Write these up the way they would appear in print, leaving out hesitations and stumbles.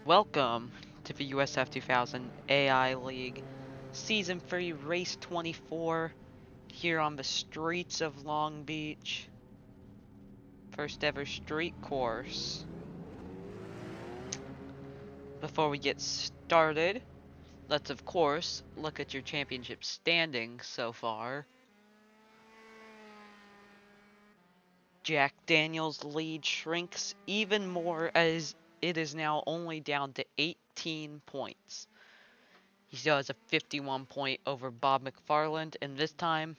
Welcome to the USF 2000 AI League Season 3 Race 24 here on the streets of Long Beach. First ever street course. Before we get started, let's of course look at your championship standings so far. Jack Daniels' lead shrinks even more as it is now only down to 18 points. He still has a 51 point over Bob McFarland, and this time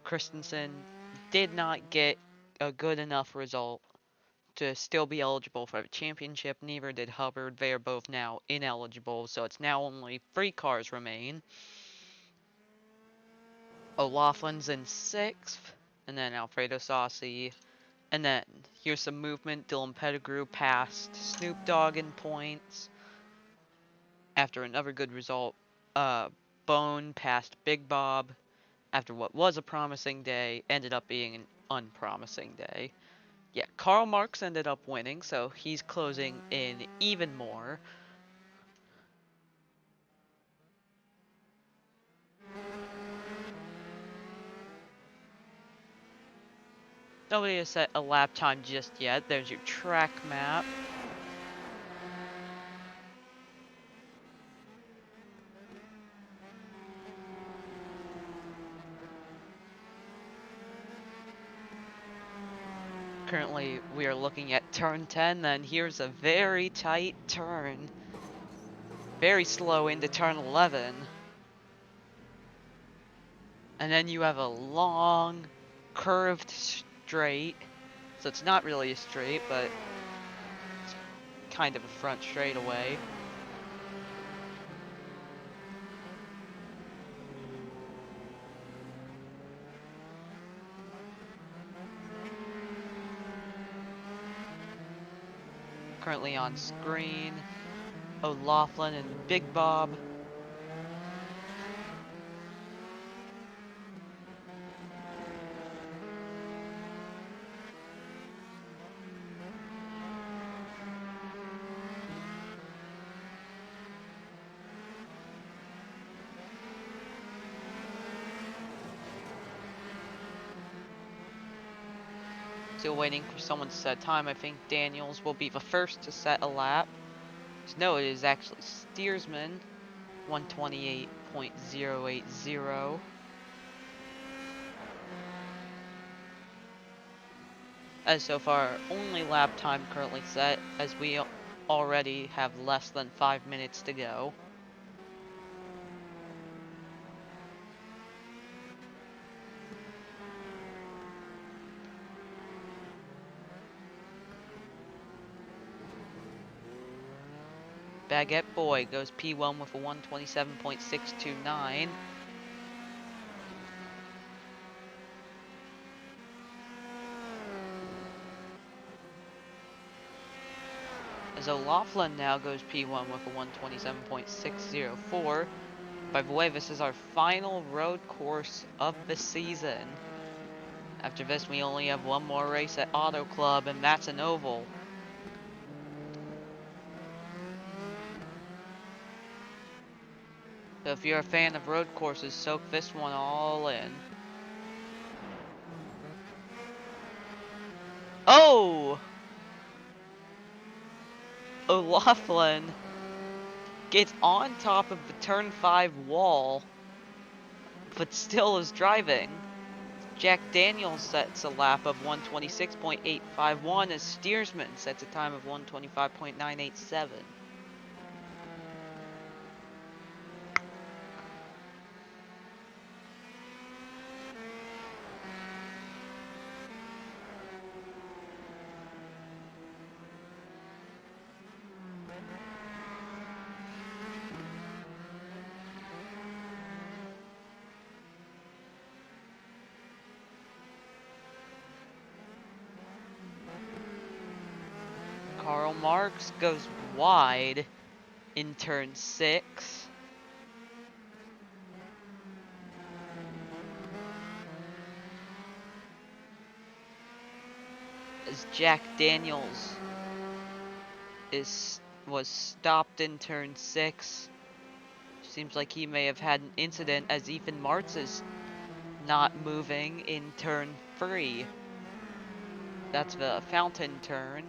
Christensen did not get a good enough result to still be eligible for the championship. Neither did Hubbard. They are both now ineligible, so it's now only 3 cars remain. O'Loughlin's in 6th, and then Alfredo Saucy. And then here's some movement. Dylan Pettigrew passed Snoop Dogg in points after another good result. Bone passed Big Bob after what was a promising day, ended up being an unpromising day. Yeah, Karl Marx ended up winning, so he's closing in even more. Nobody has set a lap time just yet. There's your track map. Currently, we are looking at turn 10, then here's a very tight turn. Very slow into turn 11. And then you have a long, curved straight. So it's not really a straight, but it's kind of a front straightaway. Currently on screen, O'Loughlin and Big Bob. Still waiting for someone to set time. I think Daniels will be the first to set a lap. No, it is actually Steersman, 128.080. As so far, only lap time currently set, as we already have less than 5 minutes to go. Baguette Boy goes P1 with a 127.629. As O'Loughlin now goes P1 with a 127.604. By the way, this is our final road course of the season. After this, we only have one more race at Auto Club, and that's an oval. So if you're a fan of road courses, soak this one all in. Oh! O'Loughlin gets on top of the turn 5 wall, but still is driving. Jack Daniels sets a lap of 126.851 as Steersman sets a time of 125.987. Karl Marx goes wide in turn 6. As Jack Daniels is was stopped in turn 6. Seems like he may have had an incident as Ethan Martz is not moving in turn 3. That's the fountain turn.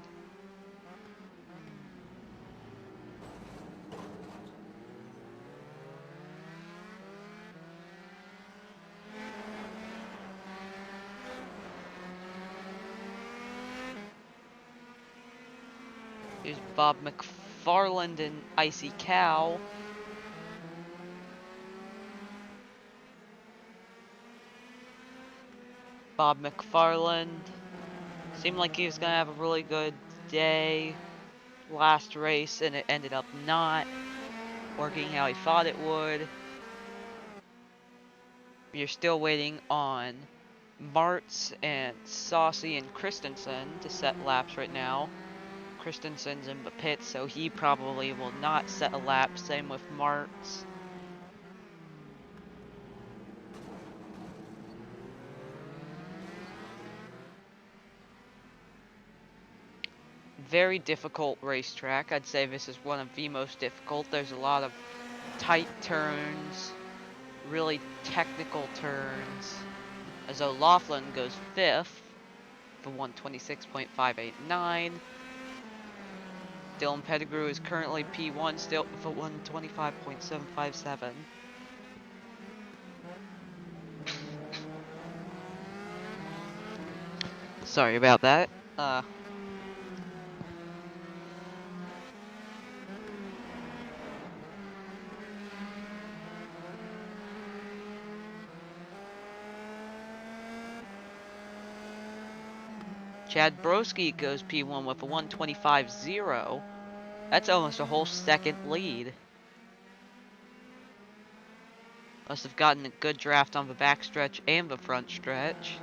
Here's Bob McFarland and Icy Cow. Bob McFarland seemed like he was going to have a really good day last race, and it ended up not working how he thought it would. You're still waiting on Martz and Saucy and Christensen to set laps right now. Christensen's in the pit, so he probably will not set a lap. Same with Martz. Very difficult racetrack. I'd say this is one of the most difficult. There's a lot of tight turns, really technical turns. As O'Laughlin goes 5th for 126.589. Dylan Pettigrew is currently P1 still for 125.757. Sorry about that. Chad Broski goes P1 with a 125.0. That's almost a whole second lead. Must have gotten a good draft on the backstretch and the front stretch.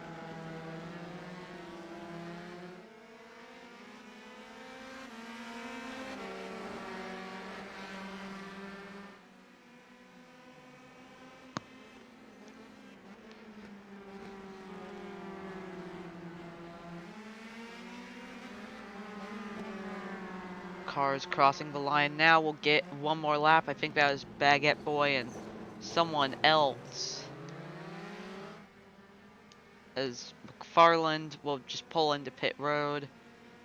Cars crossing the line now. We'll get one more lap. I think that was Baguette Boy and someone else. As McFarland will just pull into pit road.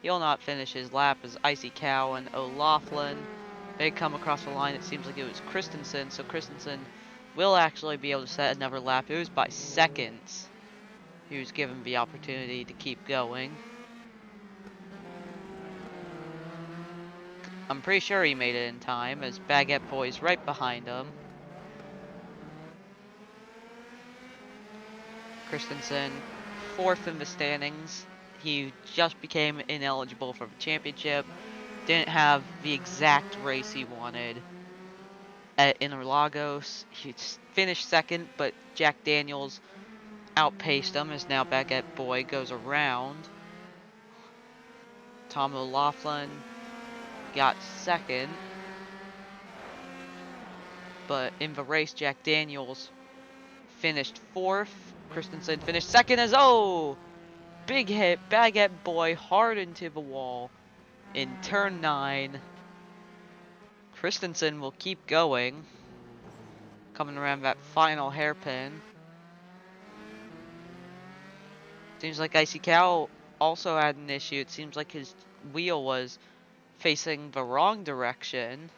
He'll not finish his lap as Icy Cow and O'Laughlin. They come across the line. It seems like it was Christensen. So Christensen will actually be able to set another lap. It was by seconds. He was given the opportunity to keep going. I'm pretty sure he made it in time as Baguette Boy's right behind him. Christensen 4th in the standings. He just became ineligible for the championship. Didn't have the exact race he wanted at Interlagos. He finished 2nd, but Jack Daniels outpaced him as now Baguette Boy goes around. Tom O'Laughlin got 2nd. But in the race, Jack Daniels finished 4th. Christensen finished 2nd as, big hit, Baguette Boy hard into the wall in turn 9. Christensen will keep going, coming around that final hairpin. Seems like Icy Cow also had an issue. It seems like his wheel was facing the wrong direction.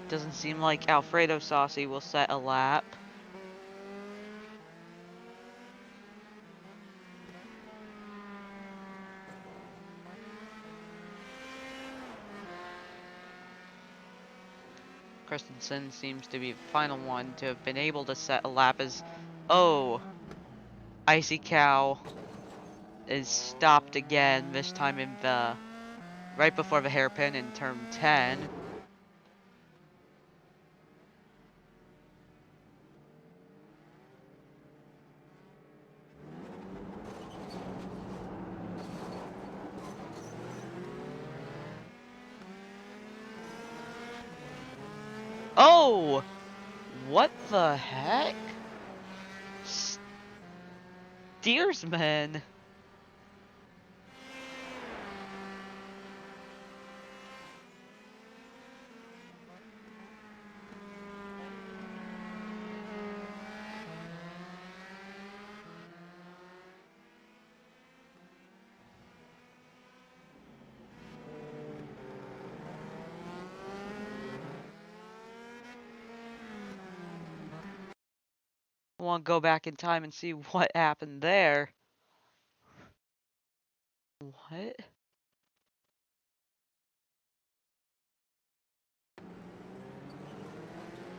Doesn't seem like Alfredo Saucy will set a lap. Christensen seems to be the final one to have been able to set a lap as, Icy Cow is stopped again, this time in the, right before the hairpin in turn 10. Oh! What the heck? Steersman. want to go back in time and see what happened there. What?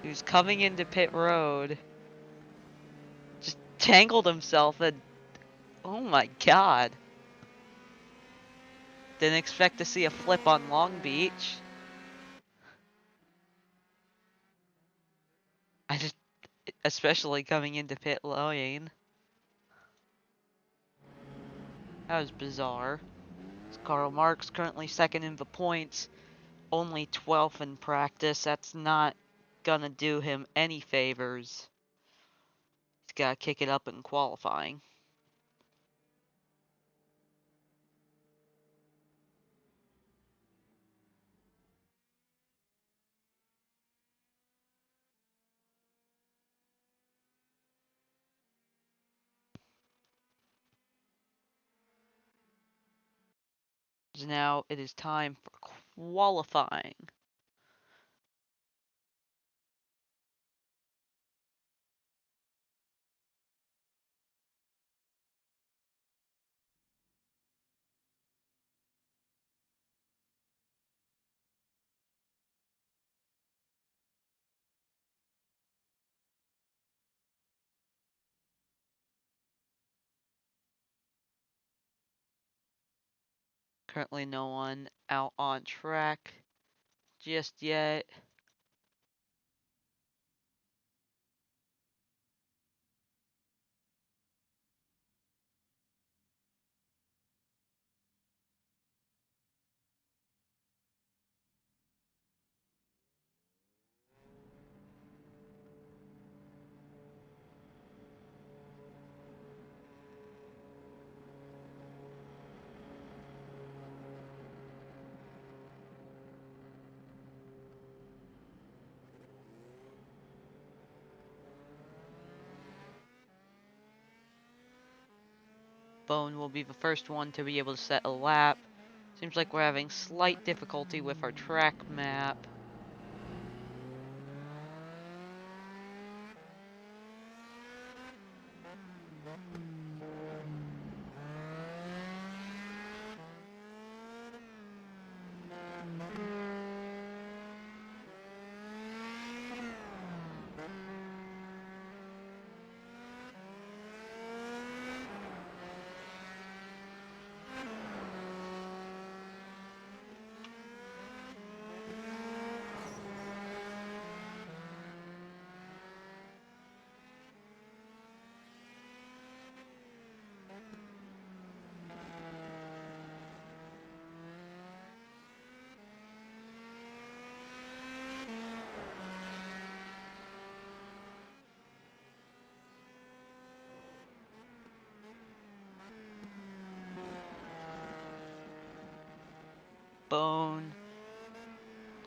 He was coming into pit road. Just tangled himself and... Oh my god. Didn't expect to see a flip on Long Beach. I just... Especially coming into pit lane. That was bizarre. Karl Marx currently second in the points. Only 12th in practice. That's not gonna do him any favors. He's gotta kick it up in qualifying. Now it is time for qualifying. Currently no one out on track just yet. Bone will be the first one to be able to set a lap. Seems like we're having slight difficulty with our track map. Bone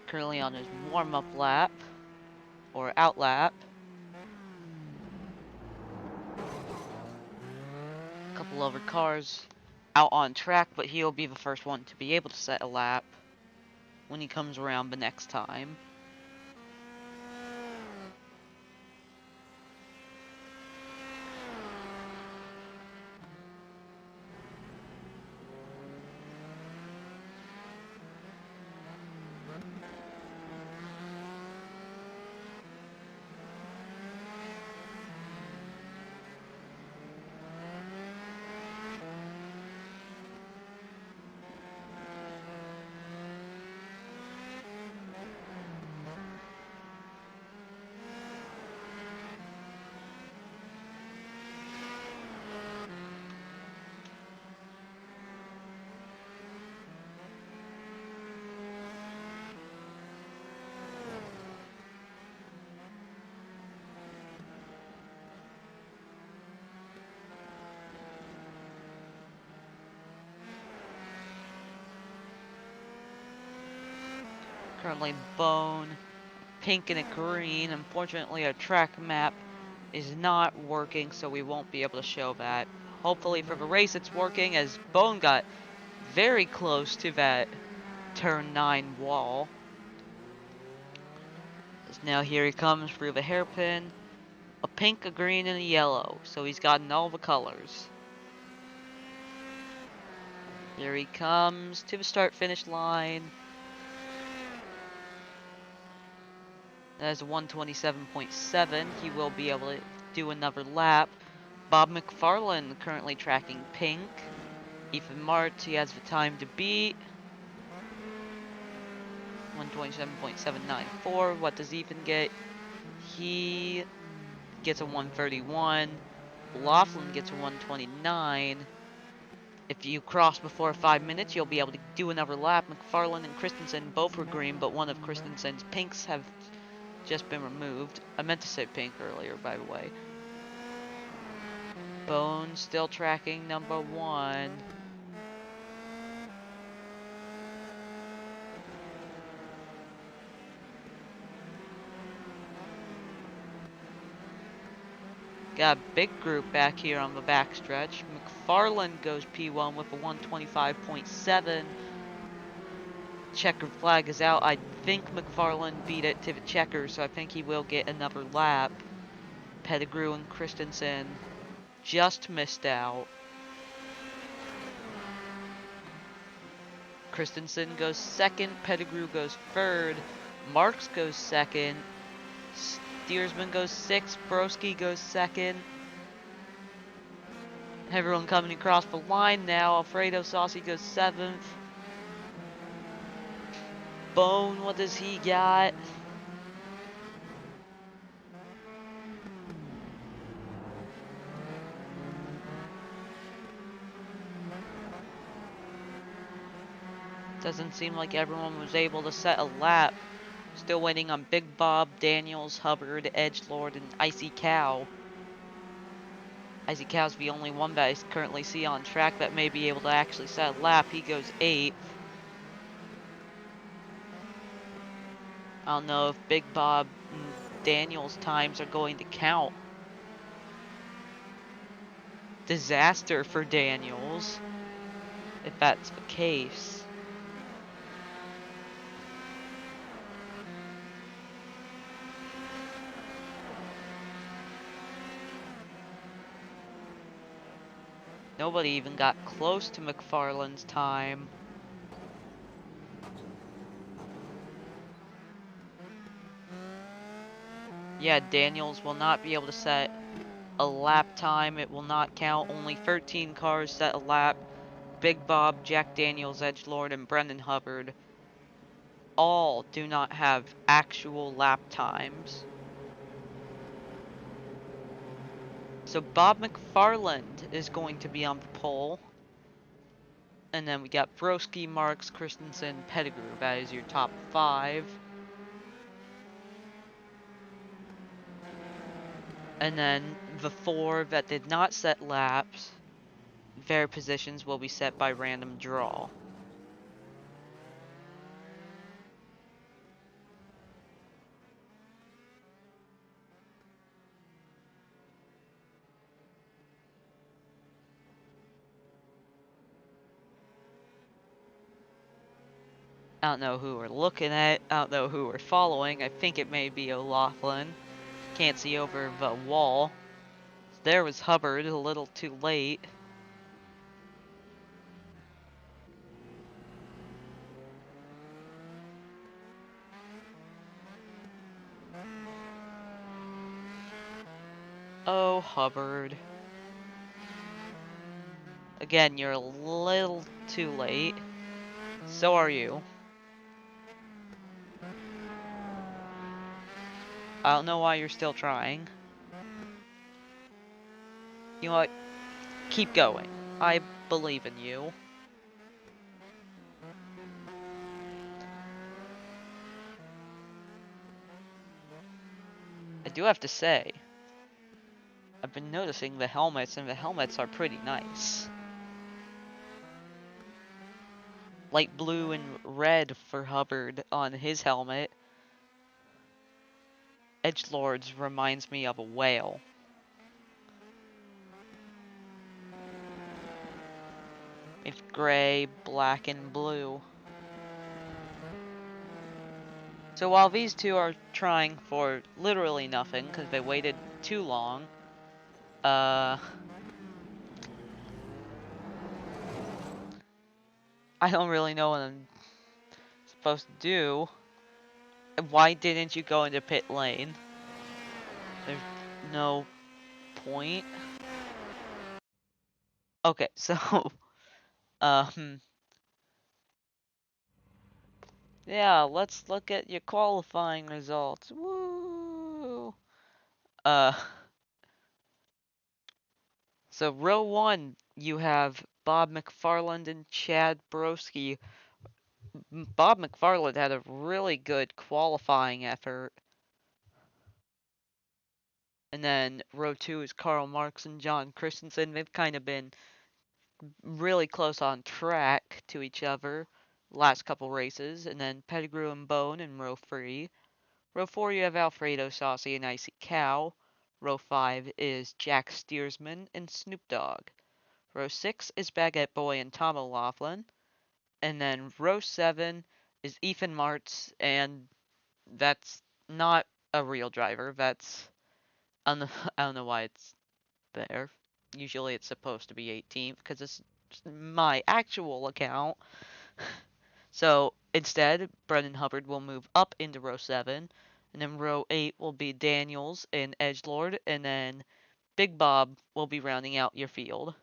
currently on his warm-up lap, or out lap. A couple other cars out on track, but he'll be the first one to be able to set a lap when he comes around the next time. Currently Bone, pink and a green. Unfortunately, our track map is not working, so we won't be able to show that. Hopefully for the race it's working, as Bone got very close to that turn 9 wall. As now here he comes through the hairpin. A pink, a green, and a yellow. So he's gotten all the colors. Here he comes to the start-finish line. That's 127.7. He will be able to do another lap. Bob McFarland currently tracking pink. Ethan Martz, he has the time to beat. 127.794. What does Ethan get? He gets a 131. Laughlin gets a 129. If you cross before 5 minutes, you'll be able to do another lap. McFarland and Christensen both were green, but one of Christensen's pinks have just been removed. I meant to say pink earlier, by the way. Bone still tracking number 1. Got a big group back here on the backstretch. McFarland goes P1 with a 125.7. Checkered flag is out. I think McFarland beat it to the checker, so I think he will get another lap. Pettigrew and Christensen just missed out. Christensen goes second. Pettigrew goes third. Marks goes second. Steersman goes sixth. Broski goes second. Everyone coming across the line now. Alfredo Saucy goes seventh. Bone, what does he got? Doesn't seem like everyone was able to set a lap. Still waiting on Big Bob, Daniels, Hubbard, Edgelord, and Icy Cow. Icy Cow's the only one that I currently see on track that may be able to actually set a lap. He goes 8th. I don't know if Big Bob and Daniels' times are going to count. Disaster for Daniels, if that's the case. Nobody even got close to McFarland's time. Yeah, Daniels will not be able to set a lap time. It will not count. Only 13 cars set a lap. Big Bob, Jack Daniels, Edgelord, and Brendan Hubbard all do not have actual lap times. So Bob McFarland is going to be on the pole. And then we got Broski, Marks, Christensen, Pettigrew. That is your top 5. And then the 4 that did not set laps, their positions will be set by random draw. I don't know who we're looking at. I don't know who we're following. I think it may be O'Loughlin. Can't see over the wall. There was Hubbard, a little too late. Oh, Hubbard. Again, you're a little too late. So are you. I don't know why you're still trying. You know what? Keep going. I believe in you. I do have to say, I've been noticing the helmets, and the helmets are pretty nice. Light blue and red for Hubbard on his helmet. Edgelord's reminds me of a whale. It's gray, black, and blue. So while these two are trying for literally nothing, because they waited too long. Uh, I don't really know what I'm supposed to do. Why didn't you go into pit lane? There's no point. Okay, so um yeah, let's look at your qualifying results. Woo! Uh so row 1, you have Bob McFarland and Chad Broski. Bob McFarland had a really good qualifying effort. And then row 2 is Karl Marx and John Christensen. They've kind of been really close on track to each other last couple races. And then Pettigrew and Bone in row 3. Row 4 you have Alfredo Saucy and Icy Cow. Row 5 is Jack Steersman and Snoop Dogg. Row 6 is Baguette Boy and Tom O'Laughlin. And then row 7 is Ethan Martz, and that's not a real driver. That's I don't know why it's there. Usually it's supposed to be 18th because it's my actual account. So instead, Brendan Hubbard will move up into row 7. And then row 8 will be Daniels and Edgelord. And then Big Bob will be rounding out your field.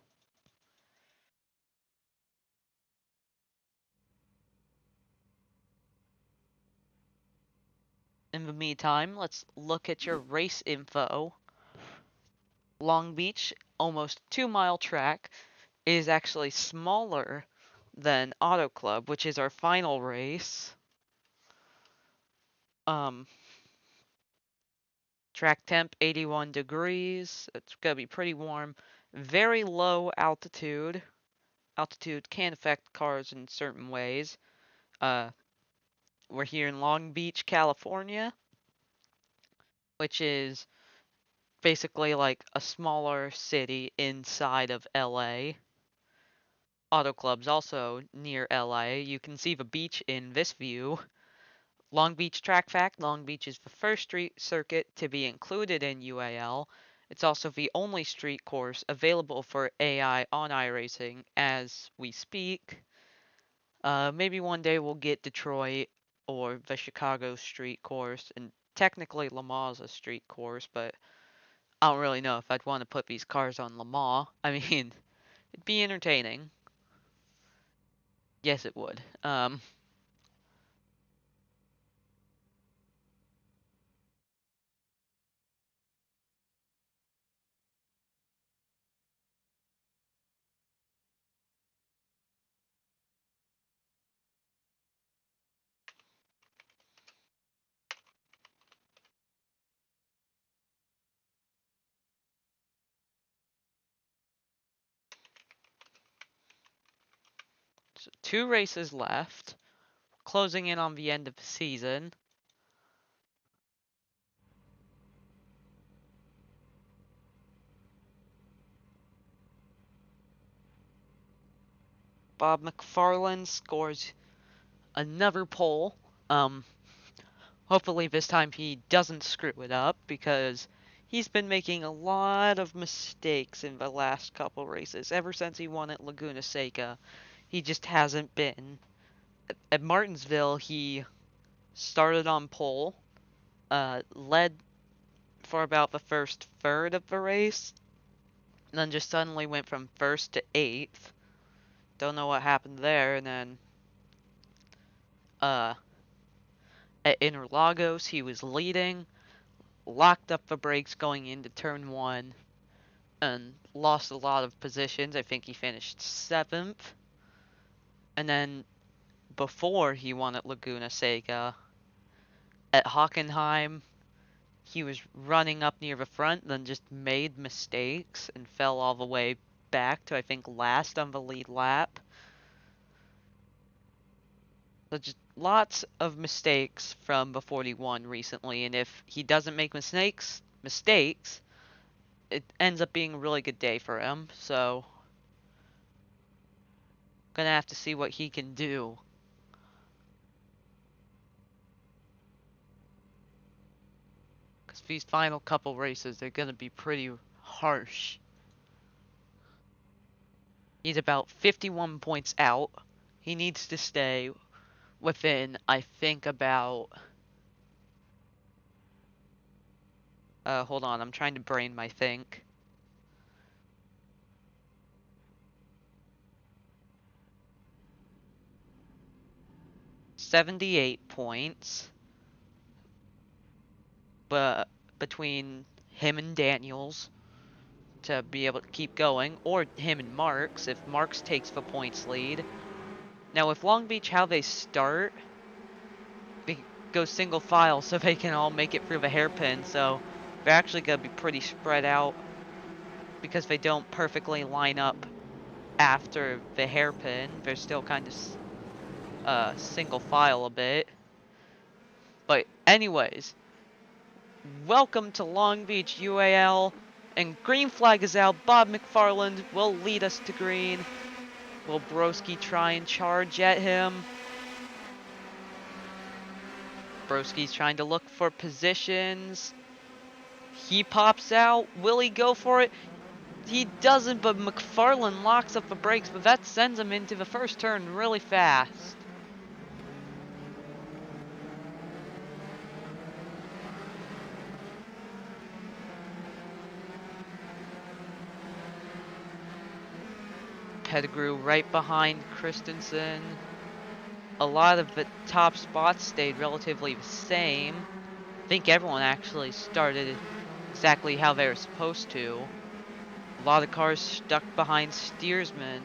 In the meantime, let's look at your race info. Long Beach, almost 2-mile track, is actually smaller than Auto Club, which is our final race. Um, Track temp 81 degrees. It's gonna be pretty warm. Very low altitude. Altitude can affect cars in certain ways. Uh, we're here in Long Beach, California, which is basically like a smaller city inside of LA. Auto Club's also near LA. You can see the beach in this view. Long Beach track fact, Long Beach is the first street circuit to be included in UAL. It's also the only street course available for AI on iRacing as we speak. Maybe one day we'll get Detroit or the Chicago street course, and technically Le Mans is a street course, but I don't really know if I'd want to put these cars on Le Mans. I mean, it'd be entertaining. Yes, it would. 2 races left, closing in on the end of the season. Bob McFarland scores another pole. Um, Hopefully this time he doesn't screw it up because he's been making a lot of mistakes in the last couple races. Ever since he won at Laguna Seca, he just hasn't been. At Martinsville, he started on pole, led for about the first third of the race, and then just suddenly went from first to eighth. Don't know what happened there, and then uh, at Interlagos, he was leading, locked up the brakes going into turn 1, and lost a lot of positions. I think he finished 7th. And then before he won at Laguna Seca, at Hockenheim, he was running up near the front, then just made mistakes and fell all the way back to, I think, last on the lead lap. So just lots of mistakes from the 41 recently, and if he doesn't make mistakes, it ends up being a really good day for him. So gonna have to see what he can do. Because These final couple races, they're gonna be pretty harsh. He's about 51 points out. He needs to stay within, I think, about... hold on, I'm trying to brain my think. ...78 points. But between him and Daniels to be able to keep going, or him and Marks if Marks takes the points lead. Now with Long Beach, how they start, they go single file so they can all make it through the hairpin, so they're actually going to be pretty spread out because they don't perfectly line up after the hairpin. They're still kind of single file a bit. But anyways, welcome to Long Beach UAL, and green flag is out. Bob McFarland will lead us to green. Will Broski try and charge at him? Broski's trying to look for positions. He pops out. Will he go for it? He doesn't, but McFarland locks up the brakes, but that sends him into the first turn really fast. Pettigrew right behind Christensen. A lot of the top spots stayed relatively the same. I think everyone actually started exactly how they were supposed to. A lot of cars stuck behind steersmen.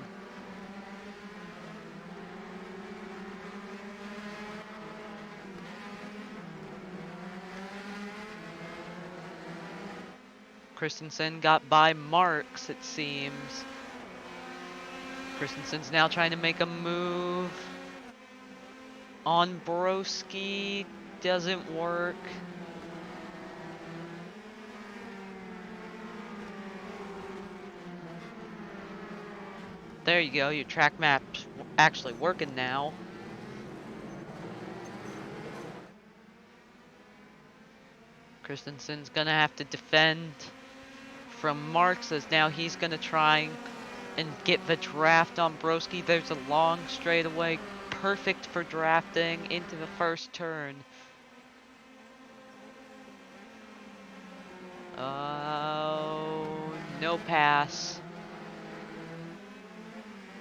Christensen got by Marks, it seems. Christensen's now trying to make a move on Broski. Doesn't work. There you go, your track map's actually working now. Christensen's gonna have to defend from Marks, as now he's gonna try and get the draft on Broski. There's a long straightaway, perfect for drafting into the first turn. Oh, no pass.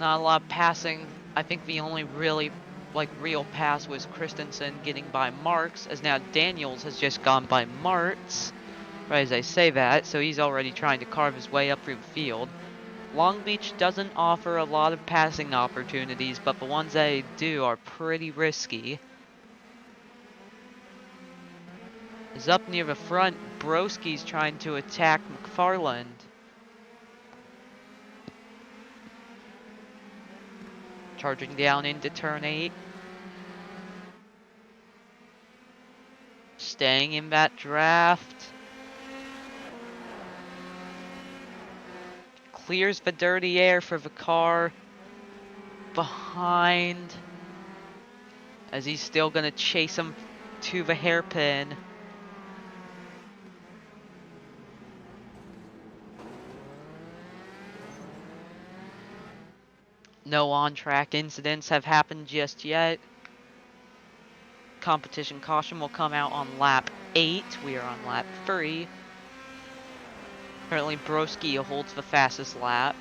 Not a lot of passing. I think the only really, real pass was Christensen getting by Marks, as now Daniels has just gone by Marks. Right as I say that, so he's already trying to carve his way up through the field. Long Beach doesn't offer a lot of passing opportunities, but the ones they do are pretty risky. Is up near the front, Broski's trying to attack McFarland. Charging down into turn 8. Staying in that draft. Clears the dirty air for the car behind, as he's still going to chase him to the hairpin. No on-track incidents have happened just yet. Competition caution will come out on lap 8. We are on lap 3. Currently, Broski holds the fastest lap.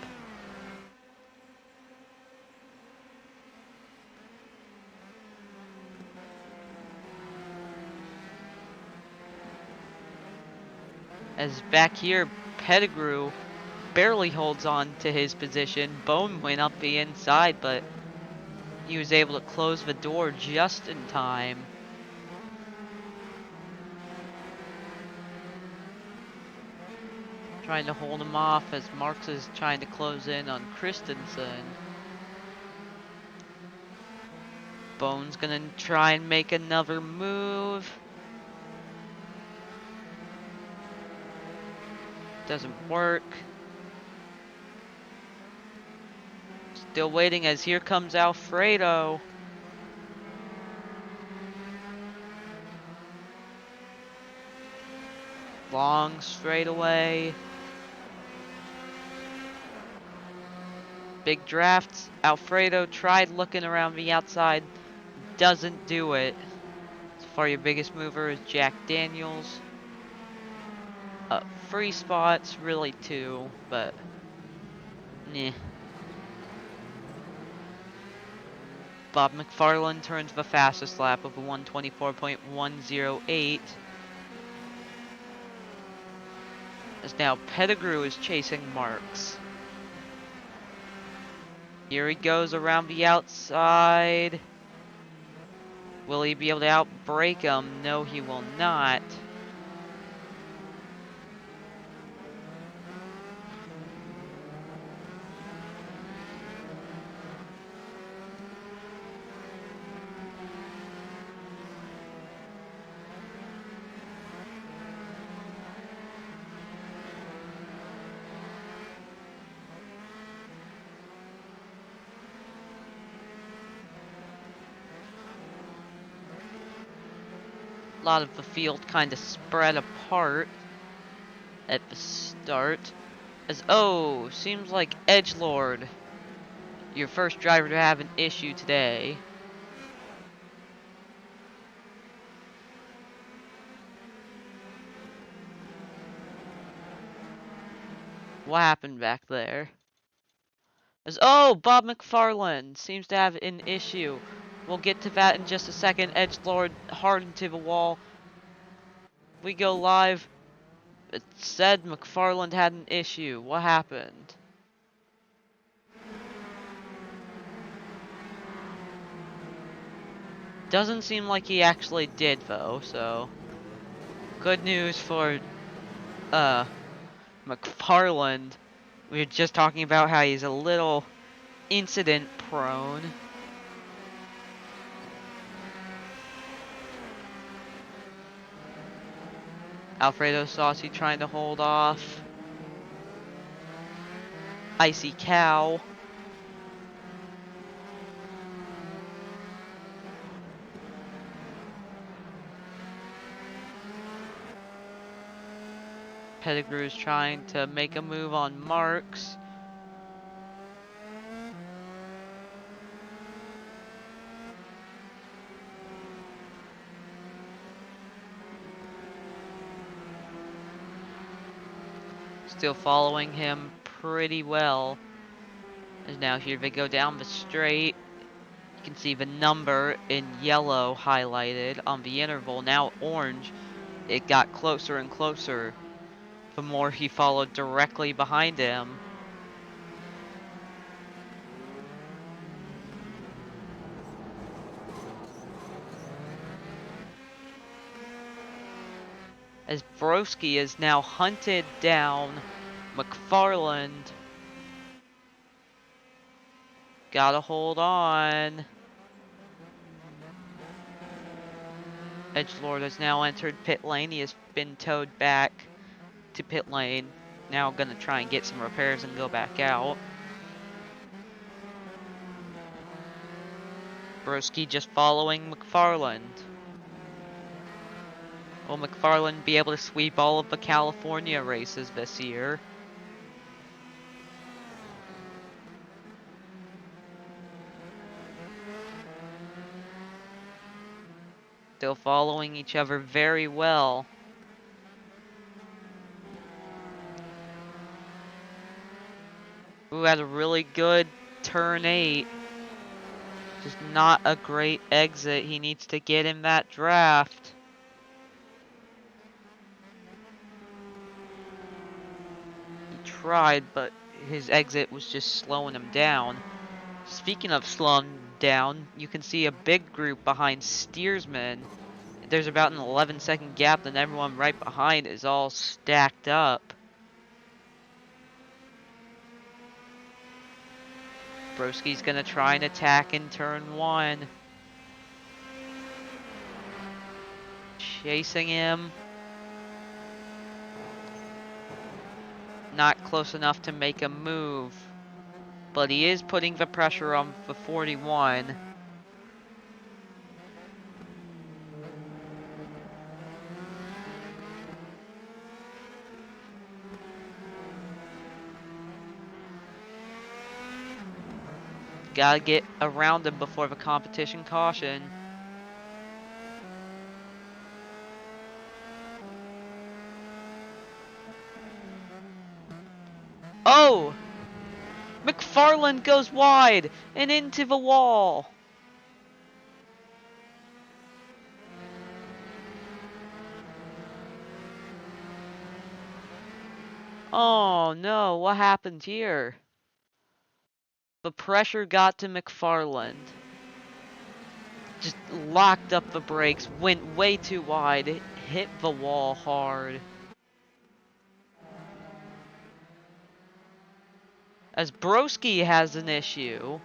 As back here, Pettigrew barely holds on to his position. Bone went up the inside, but he was able to close the door just in time. Trying to hold him off as Marks is trying to close in on Christensen. Bone's gonna try and make another move. Doesn't work. Still waiting, as here comes Alfredo. Long straightaway. Big drafts. Alfredo tried looking around the outside. Doesn't do it. So far, your biggest mover is Jack Daniels. Free spots, really two, but nah. Bob McFarland turns the fastest lap of a 124.108. As now Pettigrew is chasing Marks. Here he goes around the outside. Will he be able to outbrake him? No, he will not. A lot of the field kind of spread apart at the start. As, oh, seems like Edgelord, your first driver to have an issue today. What happened back there? As, oh, Bob McFarland seems to have an issue. We'll get to that in just a second. Edgelord hard into the wall. We go live. It said McFarland had an issue. What happened? Doesn't seem like he actually did though, so good news for McFarland. We were just talking about how he's a little incident prone. Alfredo Saucy trying to hold off. Icy Cow. Pettigrew's trying to make a move on Marks. Still following him pretty well. As now here they go down the straight. You can see the number in yellow highlighted on the interval. Now orange. It got closer and closer the more he followed directly behind him. As Broski is now hunted down McFarland. Gotta hold on. Edgelord has now entered pit lane. He has been towed back to pit lane. Now gonna try and get some repairs and go back out. Broski just following McFarland. Will McFarland be able to sweep all of the California races this year? Still following each other very well. Who had a really good turn 8. Just not a great exit. He needs to get in that draft. He tried, but his exit was just slowing him down. Speaking of slowing down, you can see a big group behind Steersman. There's about an 11-second gap, and everyone right behind is all stacked up. Broski's gonna try and attack in turn 1. Chasing him. Not close enough to make a move. But he is putting the pressure on the 41. Gotta get around him before the competition caution. Oh! McFarland goes wide and into the wall. Oh no, what happened here? The pressure got to McFarland. Just locked up the brakes, went way too wide, hit the wall hard. As Broski has an issue.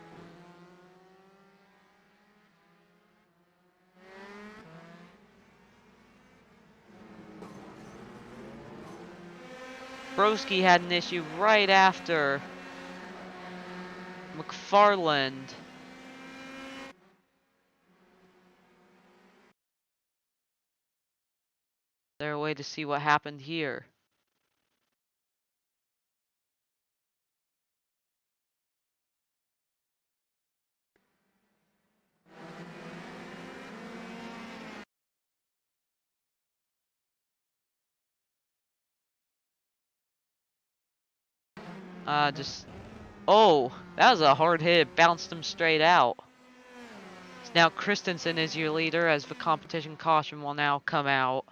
Broski had an issue right after McFarland. There a way to see what happened here? Oh, that was a hard hit. It bounced him straight out. So now Christensen is your leader as the competition caution will now come out.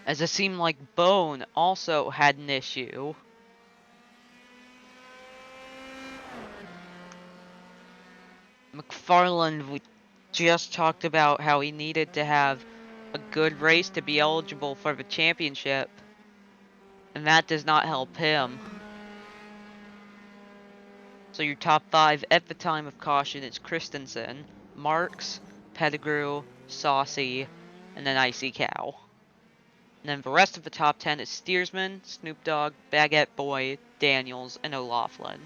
As it seemed like Bone also had an issue. McFarland, we just talked about how he needed to have a good race to be eligible for the championship. And that does not help him. So your top 5 at the time of caution is Christensen, Marks, Pettigrew, Saucy, and then Icy Cow. And then the rest of the top 10 is Steersman, Snoop Dogg, Baguette Boy, Daniels, and O'Laughlin.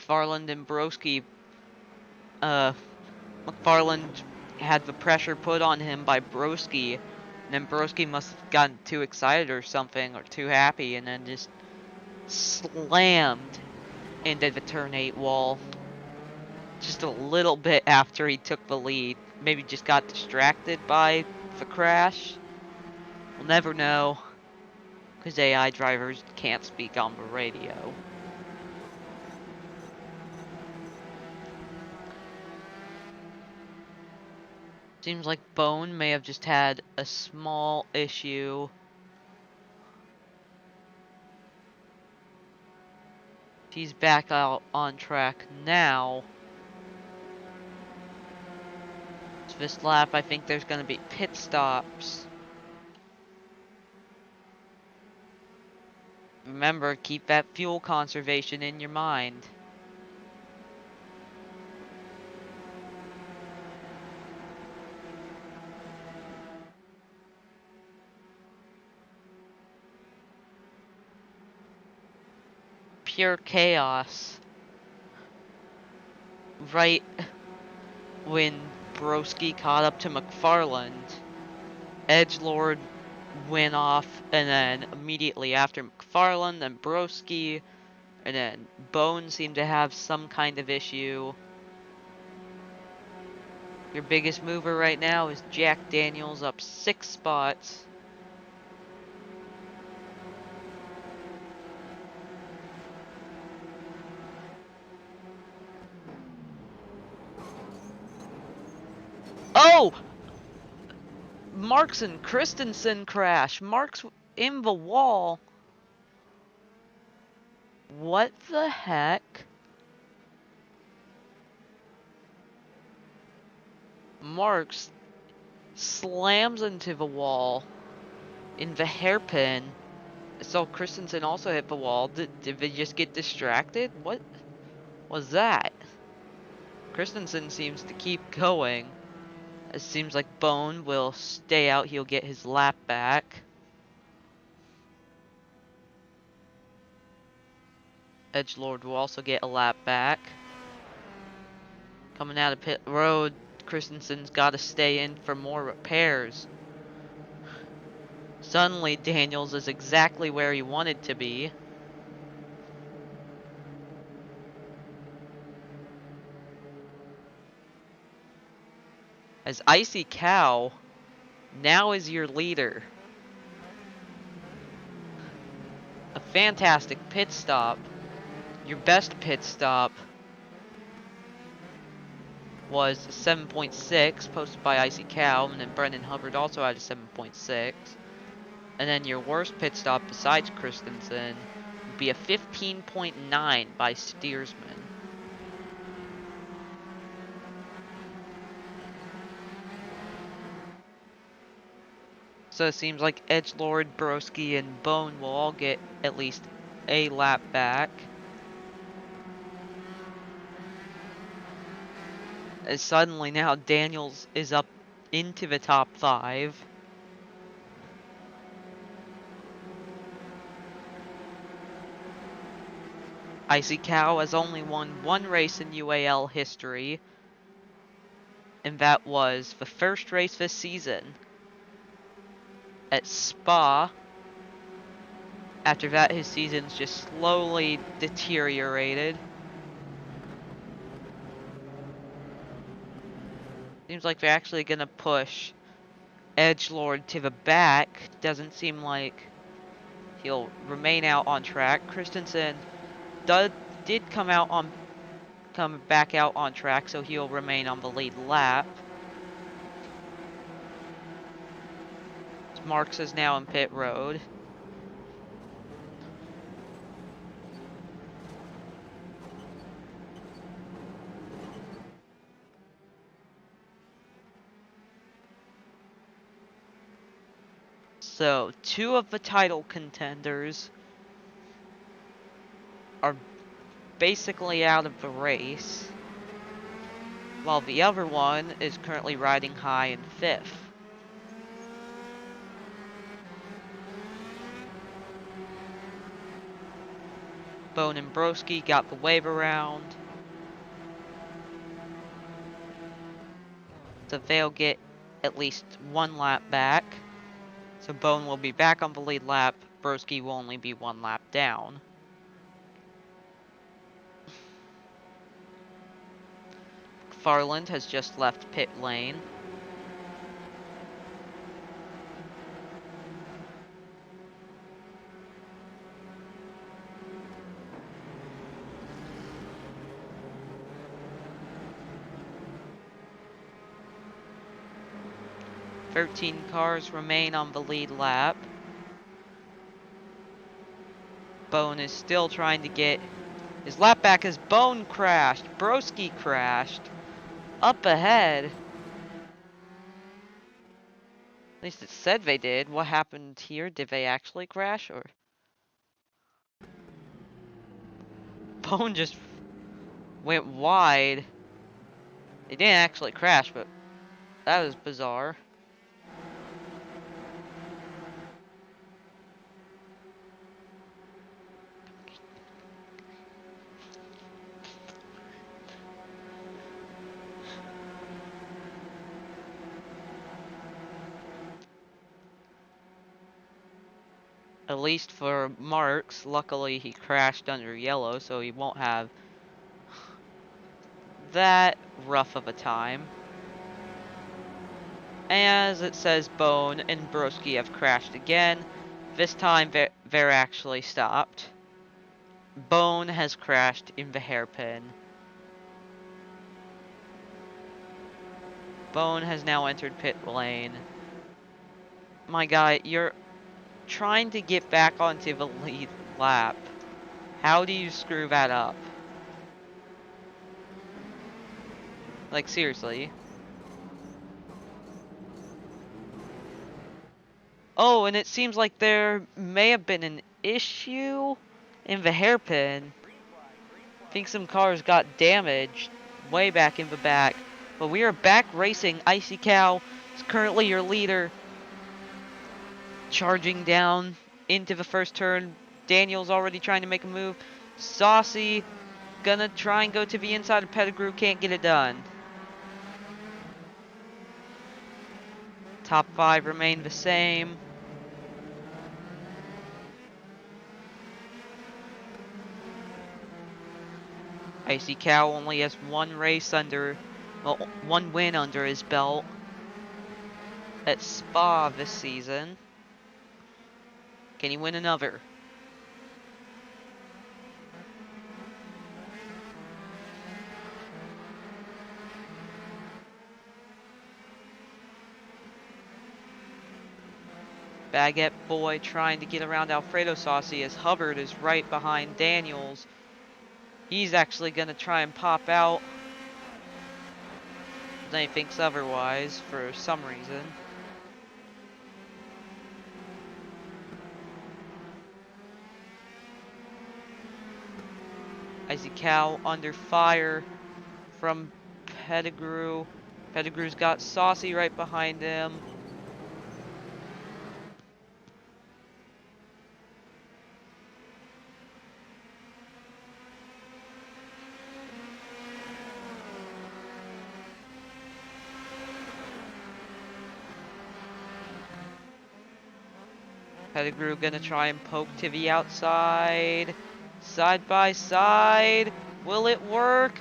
McFarland and Broski, McFarland had the pressure put on him by Broski, and then Broski must have gotten too excited or something, or too happy, and then just slammed into the turn 8 wall. Just a little bit after he took the lead. Maybe just got distracted by the crash. We'll never know, because AI drivers can't speak on the radio. Seems like Bone may have just had a small issue. He's back out on track now. So this lap, I think there's going to be pit stops. Remember, keep that fuel conservation in your mind. Pure chaos. Right when Broski caught up to McFarland, Edgelord went off, and then immediately after McFarland, then Broski, and then Bone seemed to have some kind of issue. Your biggest mover right now is Jack Daniels, up 6 spots. Oh! Marks and Christensen crash. Marks in the wall. What the heck? Marks slams into the wall in the hairpin. So Christensen also hit the wall. Did they just get distracted? What was that? Christensen seems to keep going. It seems like Bone will stay out. He'll get his lap back. Edgelord will also get a lap back. Coming out of pit road, Christensen's got to stay in for more repairs. Suddenly, Daniels is exactly where he wanted to be. As Icy Cow now is your leader. A fantastic pit stop. Your best pit stop was 7.6, posted by Icy Cow, and then Brendan Hubbard also had a 7.6. And then your worst pit stop besides Christensen would be a 15.9 by Steersman. So it seems like Edgelord, Broski, and Bone will all get at least a lap back. As suddenly now Daniels is up into the top 5. Icy Cow has only won one race in UAL history, and that was the first race this season at Spa. After that, his season's just slowly deteriorated. Seems like they're actually gonna push Edgelord to the back. Doesn't seem like he'll remain out on track. Christensen did come back out on track, so he'll remain on the lead lap. Marks is now in pit road. So, two of the title contenders are basically out of the race, while the other one is currently riding high in 5th. Bone and Broski got the wave around, so they'll get at least one lap back. So Bone will be back on the lead lap, Broski will only be one lap down. Farland has just left pit lane. Thirteen cars remain on the lead lap. Bone is still trying to get his lap back as Bone crashed. Broski crashed. Up ahead. At least it said they did. What happened here? Did they actually crash or? Bone just went wide. They didn't actually crash, but that was bizarre. At least for Marks, luckily he crashed under yellow, so he won't have that rough of a time. As it says, Bone and Broski have crashed again. This time they're actually stopped. Bone has crashed in the hairpin. Bone has now entered pit lane. My guy, you're trying to get back onto the lead lap. How do you screw that up? Like, seriously. Oh, and it seems like there may have been an issue in the hairpin. I think some cars got damaged. way back in the back. But we are back racing. Icy Cow is currently your leader. Charging down into the first turn. Daniel's already trying to make a move. Saucy gonna try and go to the inside of Pettigrew. Can't get it done. Top 5 remain the same. Icy Cow only has one win under his belt at Spa this season. Can he win another? Baguette Boy trying to get around Alfredo Saucy as Hubbard is right behind Daniels. He's actually going to try and pop out. Then he thinks otherwise for some reason. Icy Cow under fire from Pettigrew. Pettigrew's got Saucy right behind him. Pettigrew gonna try and poke to the outside. Side by side. Will it work?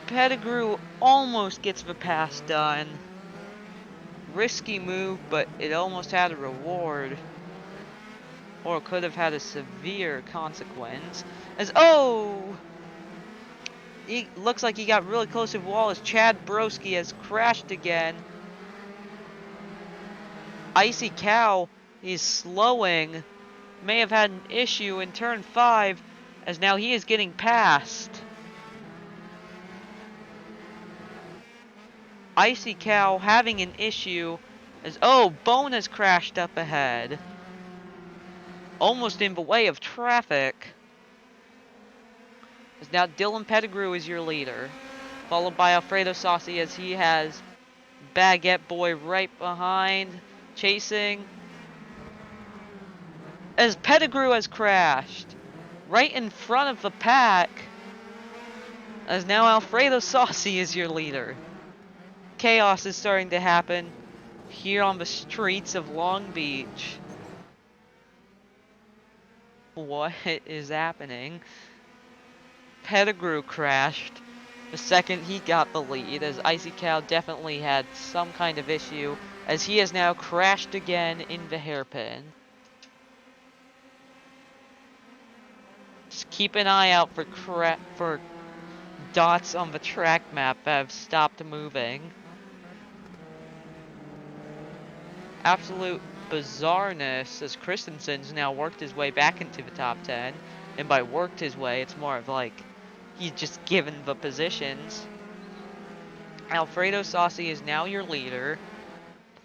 Pettigrew almost gets the pass done. Risky move, but it almost had a reward. Or it could have had a severe consequence. As, oh! He looks like he got really close to the wall as Chad Broski has crashed again. Icy Cow is slowing. May have had an issue in turn 5, as now he is getting passed. Icy Cow having an issue as, oh, Bone has crashed up ahead. Almost in the way of traffic. As now Dylan Pettigrew is your leader, followed by Alfredo Saucy as he has Baguette Boy right behind, chasing. As Pettigrew has crashed right in front of the pack, as now Alfredo Saucy is your leader. Chaos is starting to happen here on the streets of Long Beach. What is happening? Pettigrew crashed the second he got the lead, as Icy Cow definitely had some kind of issue, as he has now crashed again in the hairpin. Just keep an eye out for dots on the track map that have stopped moving. Absolute bizarreness as Christensen's now worked his way back into the top 10. And by worked his way, it's more of like he's just given the positions. Alfredo Saucy is now your leader,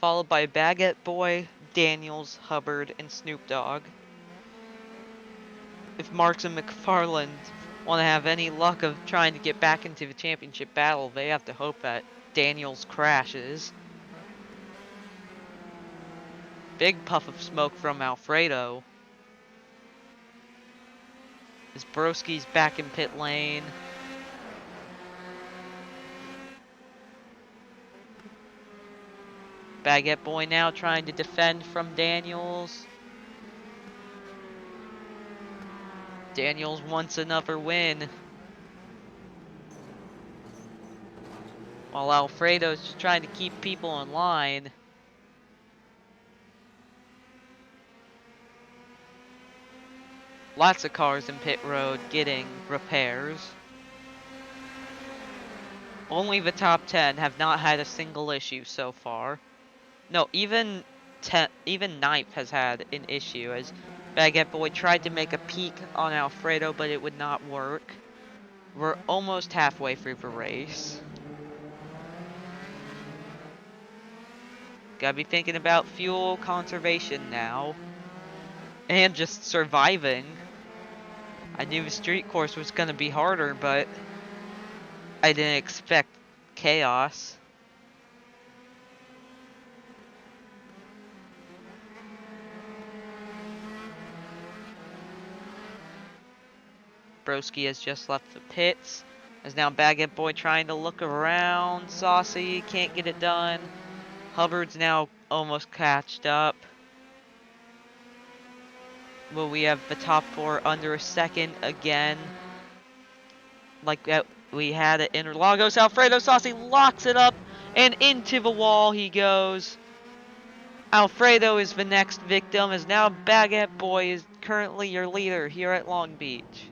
followed by Baguette Boy, Daniels, Hubbard, and Snoop Dogg. If Marks and McFarland want to have any luck of trying to get back into the championship battle, they have to hope that Daniels crashes. Big puff of smoke from Alfredo. As Broski's back in pit lane. Baguette Boy now trying to defend from Daniels. Daniels wants another win. While Alfredo's just trying to keep people in line. Lots of cars in pit road getting repairs. Only the top 10 have not had a single issue so far. No, even ninth has had an issue, as Baguette Boy tried to make a peek on Alfredo, but it would not work. We're almost halfway through the race. Gotta be thinking about fuel conservation now. And just surviving. I knew the street course was gonna be harder, but I didn't expect chaos. Broski has just left the pits. Is now Baguette Boy trying to look around. Saucy can't get it done. Hubbard's now almost catched up. Will we have the top four under a second again? Like we had at Interlagos. Alfredo Saucy locks it up, and into the wall he goes. Alfredo is the next victim, as now Baguette Boy is currently your leader here at Long Beach.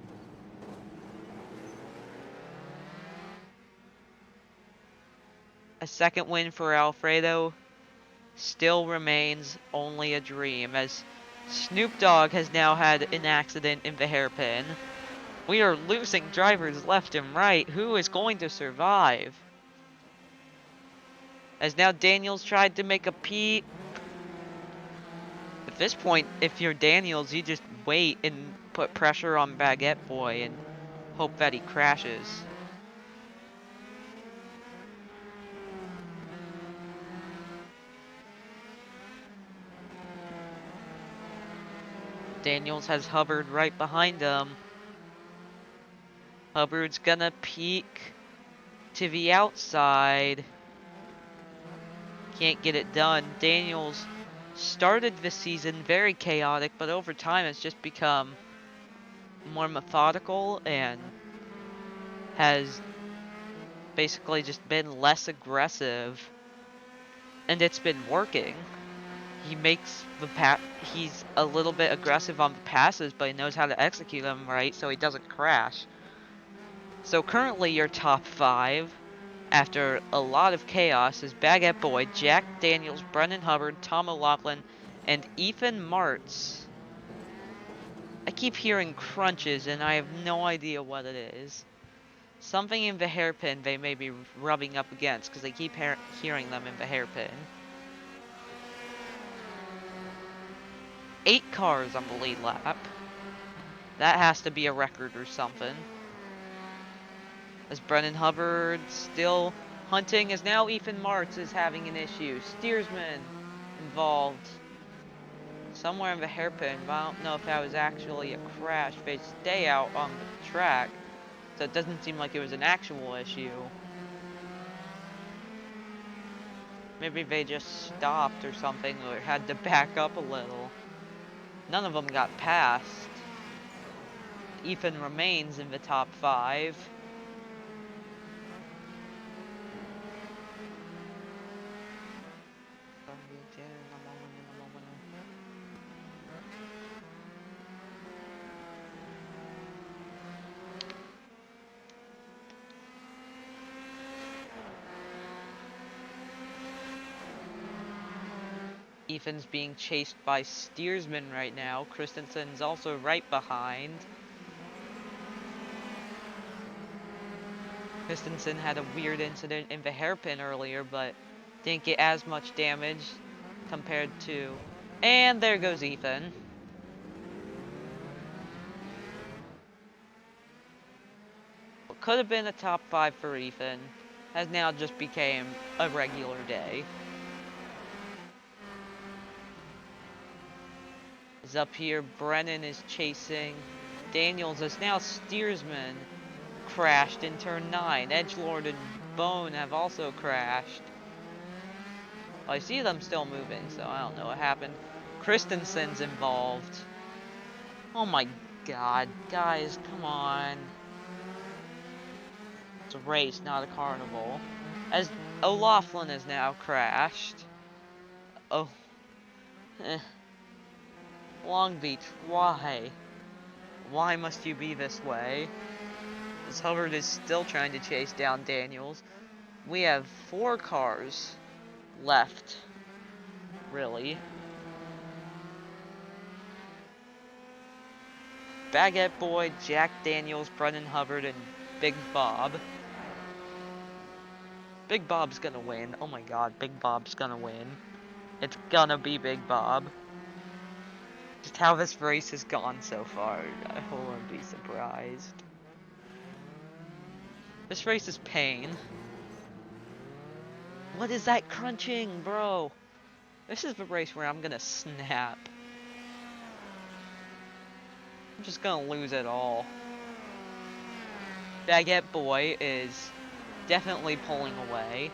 A second win for Alfredo still remains only a dream, as Snoop Dogg has now had an accident in the hairpin. We are losing drivers left and right. Who is going to survive? As now Daniels tried to make a P. At this point, if you're Daniels, you just wait and put pressure on Baguette Boy and hope that he crashes. Daniels has Hubbard right behind him. Hubbard's gonna peek to the outside. Can't get it done. Daniels started this season very chaotic, but over time it's just become more methodical and has basically just been less aggressive, and it's been working. He makes the he's a little bit aggressive on the passes, but he knows how to execute them right so he doesn't crash. So currently your top five, after a lot of chaos, is Baguette Boy, Jack Daniels, Brendan Hubbard, Tom O'Loughlin, and Ethan Martz. I keep hearing crunches and I have no idea what it is. Something in the hairpin they may be rubbing up against, because I keep hearing them in the hairpin. 8 cars on the lead lap. That has to be a record or something. As Brennan Hubbard still hunting, as now Ethan Martz is having an issue. Steersman involved somewhere in the hairpin, but I don't know if that was actually a crash. They stay out on the track, so it doesn't seem like it was an actual issue. Maybe they just stopped or something, or had to back up a little. None of them got past. Ethan remains in the top 5. Ethan's being chased by Steersman right now. Christensen's also right behind. Christensen had a weird incident in the hairpin earlier, but didn't get as much damage compared to... And there goes Ethan. What could have been a top 5 for Ethan has now just became a regular day. Is up here, Brennan is chasing. Daniels is now Steersman. Crashed in turn 9. Edgelord and Bone have also crashed. Well, I see them still moving, so I don't know what happened. Christensen's involved. Oh my god, guys, come on. It's a race, not a carnival. As O'Loughlin has now crashed. Oh. Long Beach, why? Why must you be this way? As Hubbard is still trying to chase down Daniels. We have 4 cars left, really. Baguette Boy, Jack Daniels, Brendan Hubbard, and Big Bob. Big Bob's gonna win. Oh my god, Big Bob's gonna win. It's gonna be Big Bob. Just how this race has gone so far, I won't be surprised. This race is pain. What is that crunching, bro? This is the race where I'm gonna snap. I'm just gonna lose it all. Baguette Boy is definitely pulling away.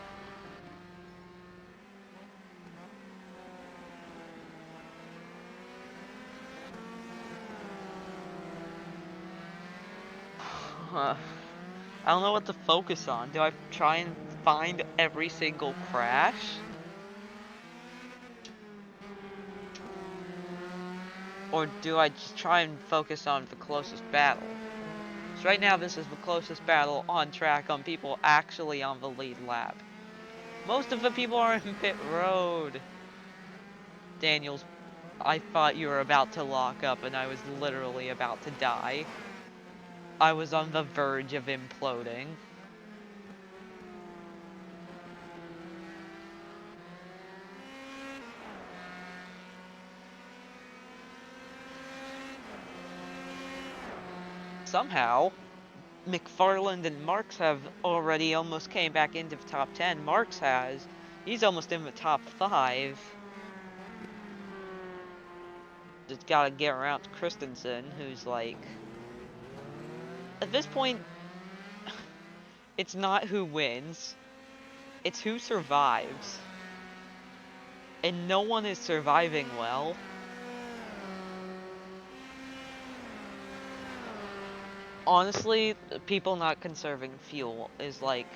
I don't know what to focus on. Do I try and find every single crash? Or do I just try and focus on the closest battle? So right now this is the closest battle on track on people actually on the lead lap. Most of the people are in pit road. Daniels, I thought you were about to lock up and I was literally about to die. I was on the verge of imploding. Somehow, McFarland and Marks have already almost came back into the top 10. Marks has. He's almost in the top 5. Just gotta get around to Christensen, who's like... At this point, it's not who wins. It's who survives. And no one is surviving well. Honestly, people not conserving fuel is like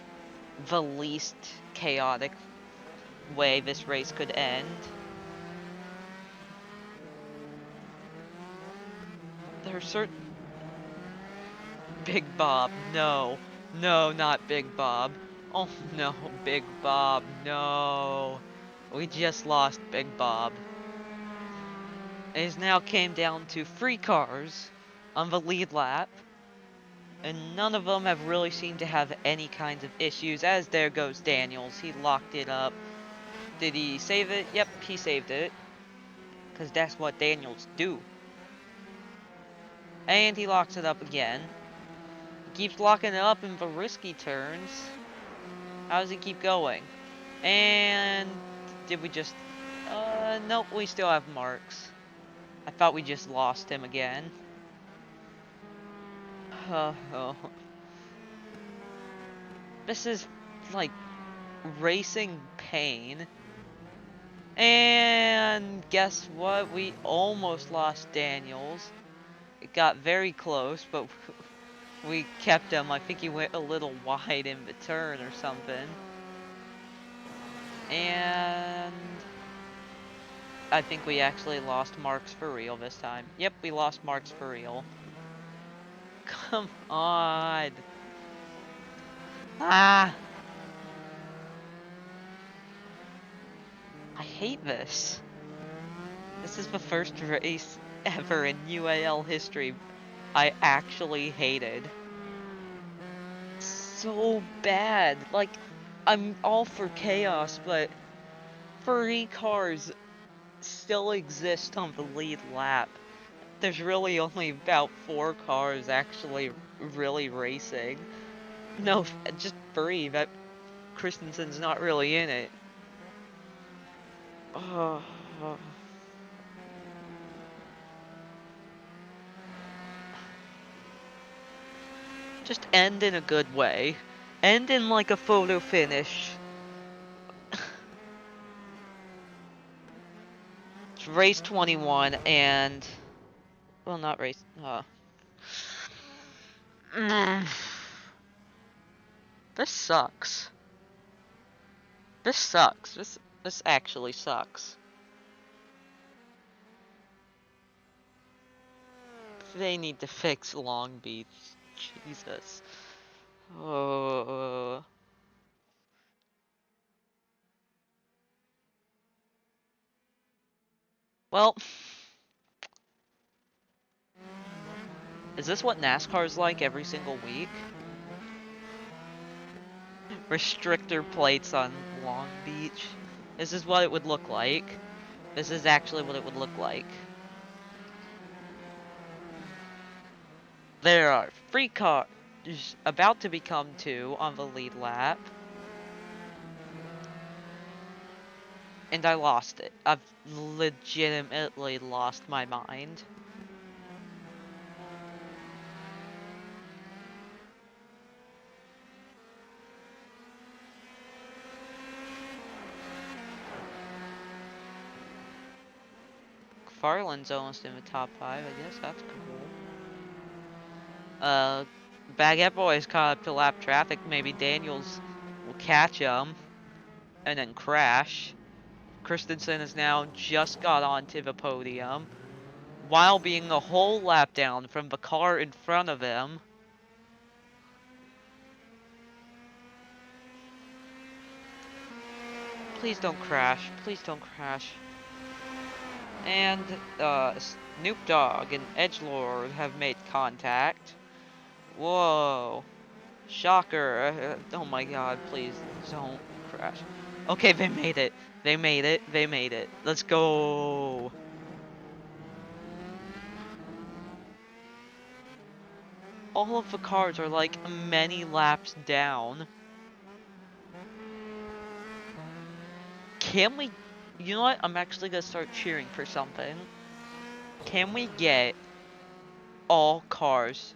the least chaotic way this race could end. There's certain... Big Bob, no. No, not Big Bob. Oh no, Big Bob, no. We just lost Big Bob. It now came down to 3 cars on the lead lap. And none of them have really seemed to have any kinds of issues, as there goes Daniels. He locked it up. Did he save it? Yep, he saved it. Because that's what Daniels do. And he locks it up again. He keeps locking it up in the risky turns. How does he keep going? And... did we just... nope, we still have Marks. I thought we just lost him again. Oh. This is, like, racing pain. And guess what? We almost lost Daniels. It got very close, but we kept him. I think he went a little wide in the turn or something. And I think we actually lost Marks for real this time. Yep, we lost Marks for real. Come on. Ah. I hate this. This is the first race ever in UAL history I actually hated. So bad. Like, I'm all for chaos, but 3 cars still exist on the lead lap. There's really only about 4 cars actually really racing. No, just 3. That Christensen's not really in it. Oh. Just end in a good way. End in like a photo finish. It's race 21 and... well, not race... This sucks. This sucks. This actually sucks. They need to fix Long Beach. Jesus. Oh. Well. Is this what NASCAR's like every single week? Restrictor plates on Long Beach. This is what it would look like. This is actually what it would look like. There are 3 cars. is about to become 2 on the lead lap. And I lost it. I've legitimately lost my mind. Farland's almost in the top 5. I guess that's cool. Baguette Boy's caught up to lap traffic. Maybe Daniels will catch him and then crash. Christensen has now just got onto the podium while being a whole lap down from the car in front of him. Please don't crash. Please don't crash. And Snoop Dogg and Edgelord have made contact. Whoa. Shocker. Oh my god, please don't crash. Okay, they made it. They made it. They made it. Let's go. All of the cars are like many laps down. Can we... You know what? I'm actually gonna start cheering for something. Can we get all cars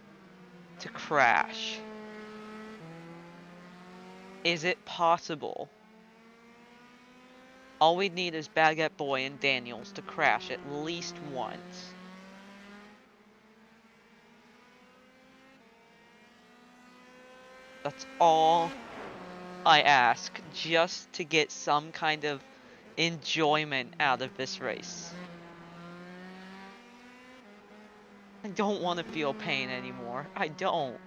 to crash? Is it possible? All we need is Baguette Boy and Daniels to crash at least once. That's all I ask, just to get some kind of enjoyment out of this race. I don't want to feel pain anymore. I don't.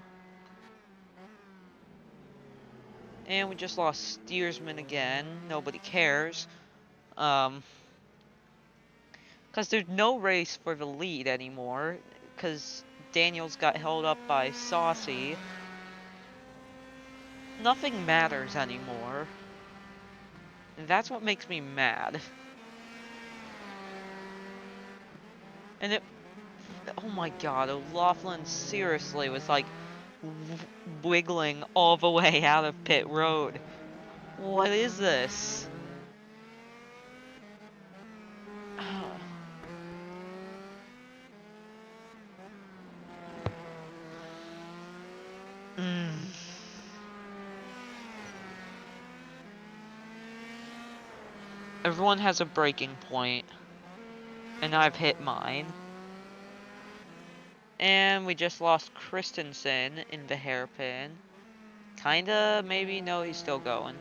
And we just lost Steersman again. Nobody cares. Because there's no race for the lead anymore. Because Daniels got held up by Saucy. Nothing matters anymore. And that's what makes me mad. And it... Oh my god, O'Loughlin seriously was like... wiggling all the way out of pit road. What is this? Everyone has a breaking point, and I've hit mine. And we just lost Christensen in the hairpin. Kinda, maybe, no, he's still going.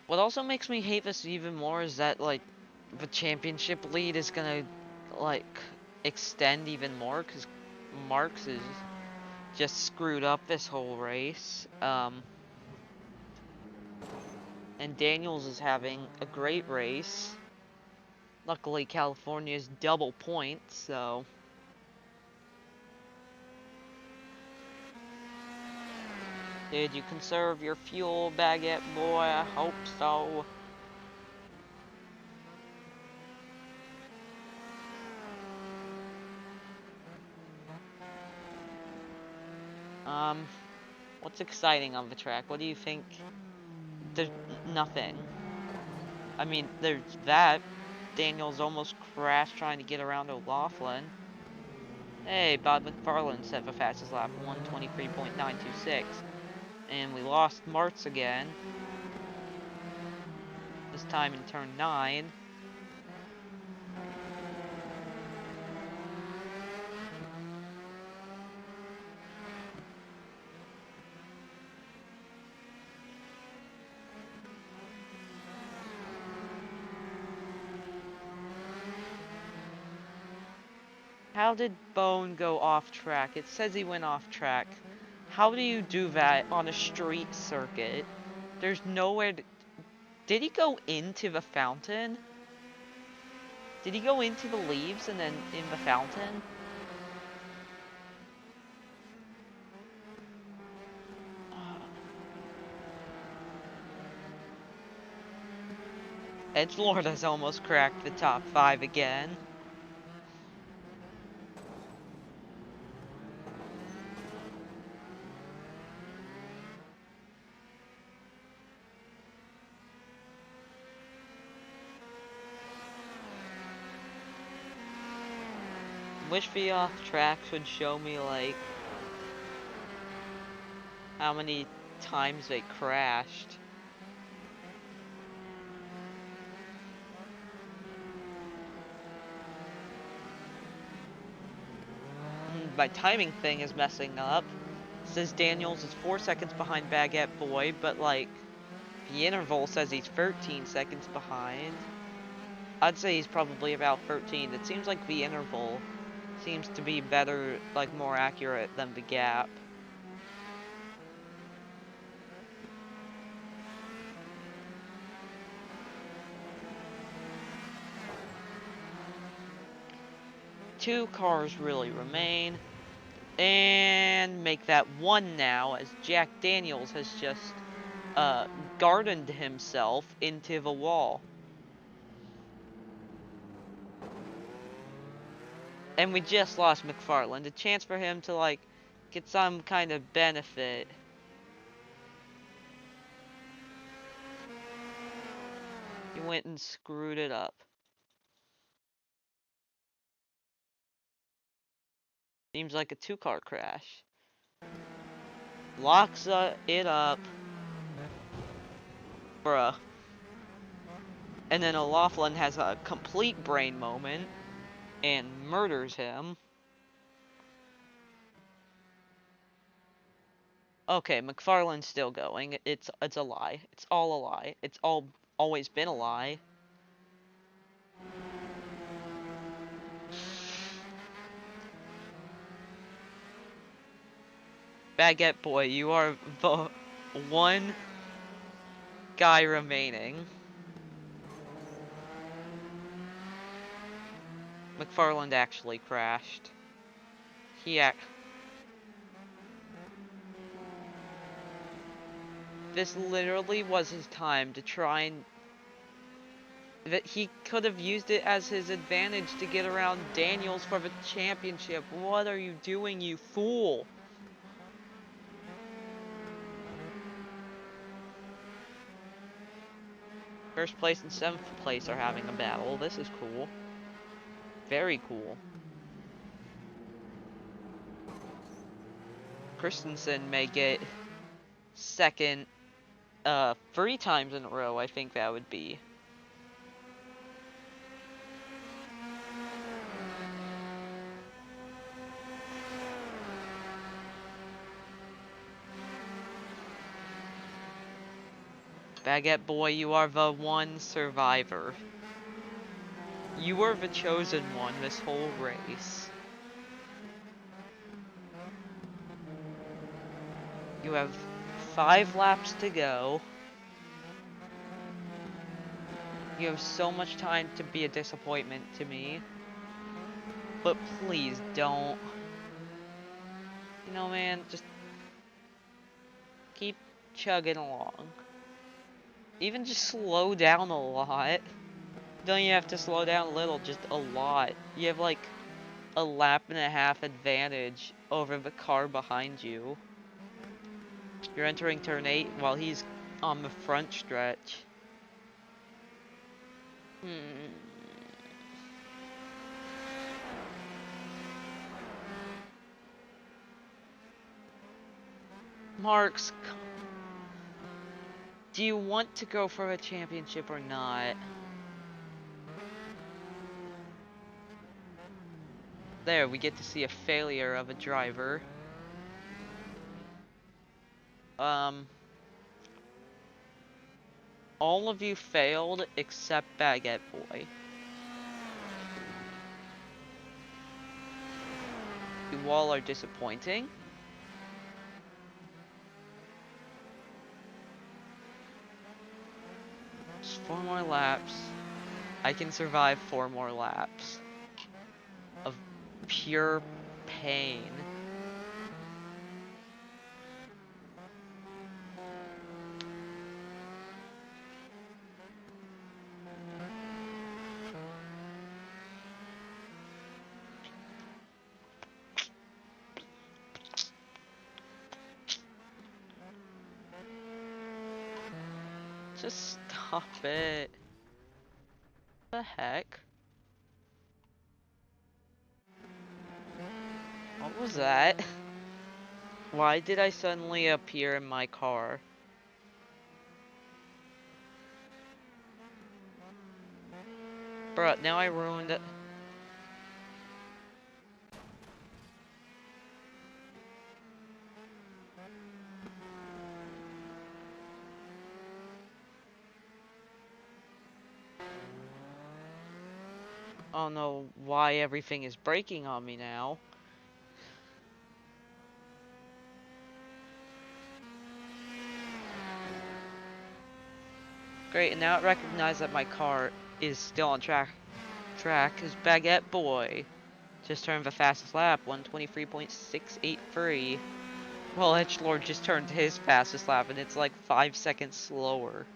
What also makes me hate this even more is that, like, the championship lead is gonna, like, extend even more, because Marks is just screwed up this whole race. And Daniels is having a great race. Luckily, California's double points, so... Did you conserve your fuel, Baguette Boy? I hope so. What's exciting on the track? What do you think? There's nothing. I mean, there's that. Daniels almost crashed trying to get around O'Loughlin. Hey, Bob McFarland set the fastest lap, 123.926. And we lost Martz again. This time in turn 9. How did Bone go off track? It says he went off track. How do you do that on a street circuit? There's nowhere to... Did he go into the fountain? Did he go into the leaves and then in the fountain? Edgelord has almost cracked the top 5 again. Wish the off tracks would show me like how many times they crashed. My timing thing is messing up. It says Daniels is 4 seconds behind Baguette Boy, but like the interval says he's 13 seconds behind. I'd say he's probably about 13. It seems like the interval seems to be better, like more accurate than the gap. Two cars really remain. And make that one now, as Jack Daniels has just gardened himself into the wall. And we just lost McFarland. A chance for him to, like, get some kind of benefit. He went and screwed it up. Seems like a two-car crash. Locks it up. Bruh. And then O'Laughlin has a complete brain moment and murders him. Okay, McFarland's still going. It's a lie. It's all a lie. It's always been a lie. Baguette Boy, you are the one guy remaining. McFarland actually crashed. This literally was his time to try and... that he could have used it as his advantage to get around Daniels for the championship. What are you doing, you fool? First place and 7th place are having a battle. This is cool. Very cool. Christensen may get second 3 times in a row, I think that would be. Baguette Boy, you are the one survivor. You were the chosen one this whole race. You have 5 laps to go. You have so much time to be a disappointment to me. But please don't. You know, man, just keep chugging along. Even just slow down a lot. Don't you have to slow down a little, just a lot. You have like a lap and a half advantage over the car behind you. You're entering turn 8 while he's on the front stretch. Marks, do you want to go for a championship or not? There, we get to see a failure of a driver. All of you failed except Baguette Boy. You all are disappointing. Just 4 more laps. I can survive 4 more laps of pure pain. Just stop it. The heck? What was that? Why did I suddenly appear in my car? Bruh, now I ruined it. I don't know why everything is breaking on me now. Great, and now it recognized that my car is still on track. Cause Baguette Boy just turned the fastest lap, 123.683. Well, Edgelord just turned his fastest lap, and it's like 5 seconds slower.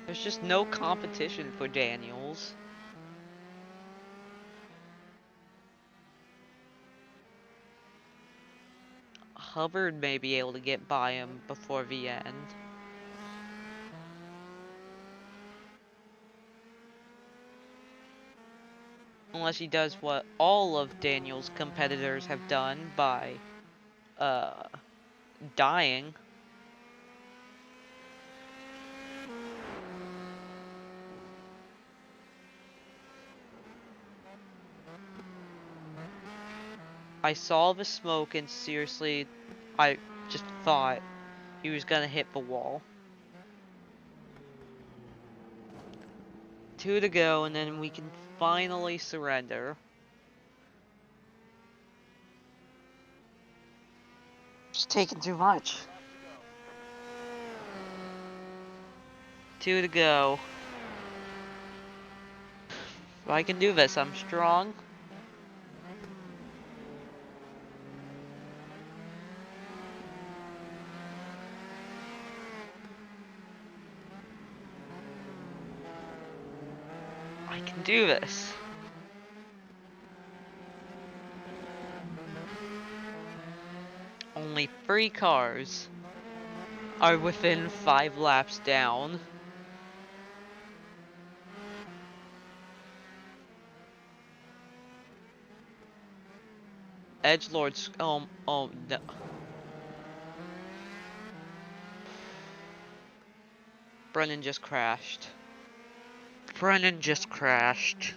There's just no competition for Daniels. Hubbard may be able to get by him before the end. Unless he does what all of Daniel's competitors have done by, dying. I saw the smoke and seriously, I just thought he was gonna hit the wall. 2 to go, and then we can finally surrender. Just taking too much. 2 to go. I can do this, I'm strong. I can do this. Only 3 cars are within 5 laps down. Edgelord's, oh no. Brennan just crashed. Brennan just crashed.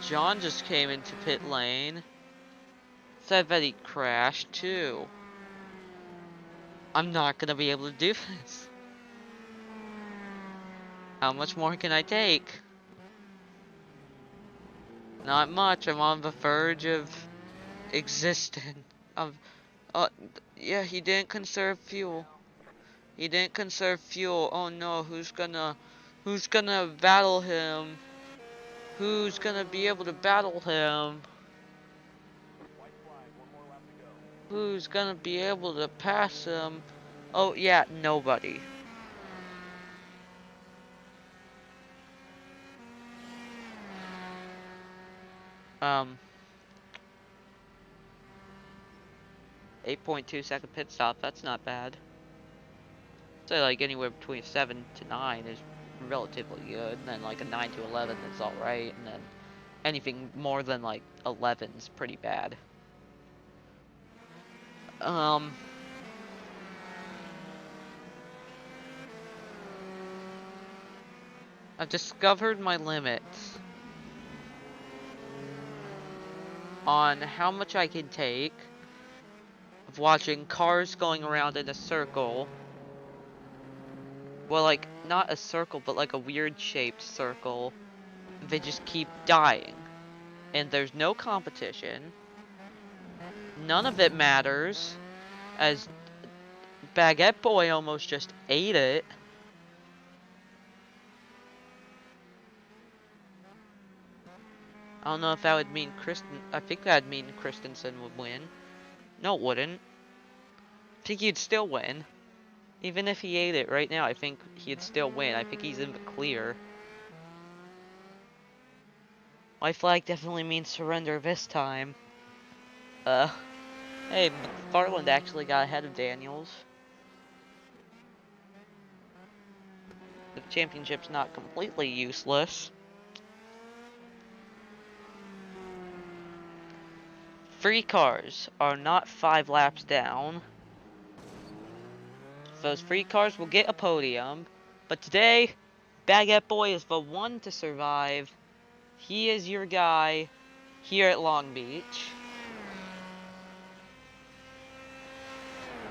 John just came into pit lane. Said that he crashed too. I'm not gonna be able to do this. How much more can I take? Not much. I'm on the verge of existence. Of, yeah, he didn't conserve fuel. He didn't conserve fuel. Oh no, who's gonna battle him? Who's gonna be able to battle him? Who's gonna be able to pass him? Oh yeah, nobody. Um, 8.2-second pit stop, that's not bad. So like anywhere between 7 to 9 is relatively good, and then like a 9 to 11 is alright, and then anything more than like 11 is pretty bad. I've discovered my limits on how much I can take of watching cars going around in a circle. Well, like, not a circle, but like a weird shaped circle. They just keep dying. And there's no competition. None of it matters, as Baguette Boy almost just ate it. I don't know if that would mean I think that'd mean Christensen would win. No, it wouldn't. think he'd still win. Even if he ate it right now, I think he'd still win. I think he's in the clear. White flag definitely means surrender this time. Uh, hey, McFarland actually got ahead of Daniels. The championship's not completely useless. Three cars are not 5 laps down. Those 3 cars will get a podium. But today, Baguette Boy is the one to survive. He is your guy here at Long Beach.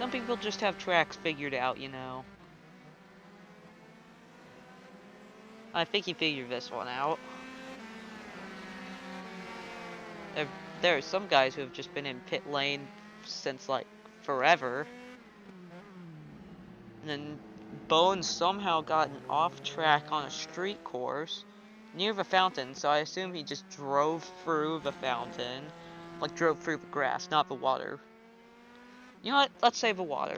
Some people just have tracks figured out, you know. I think he figured this one out. There, there are some guys who have just been in pit lane since, like, forever. And then Bones somehow gotten off track on a street course near the fountain, so I assume he just drove through the fountain. Like, drove through the grass, not the water. You know what? Let's say the water.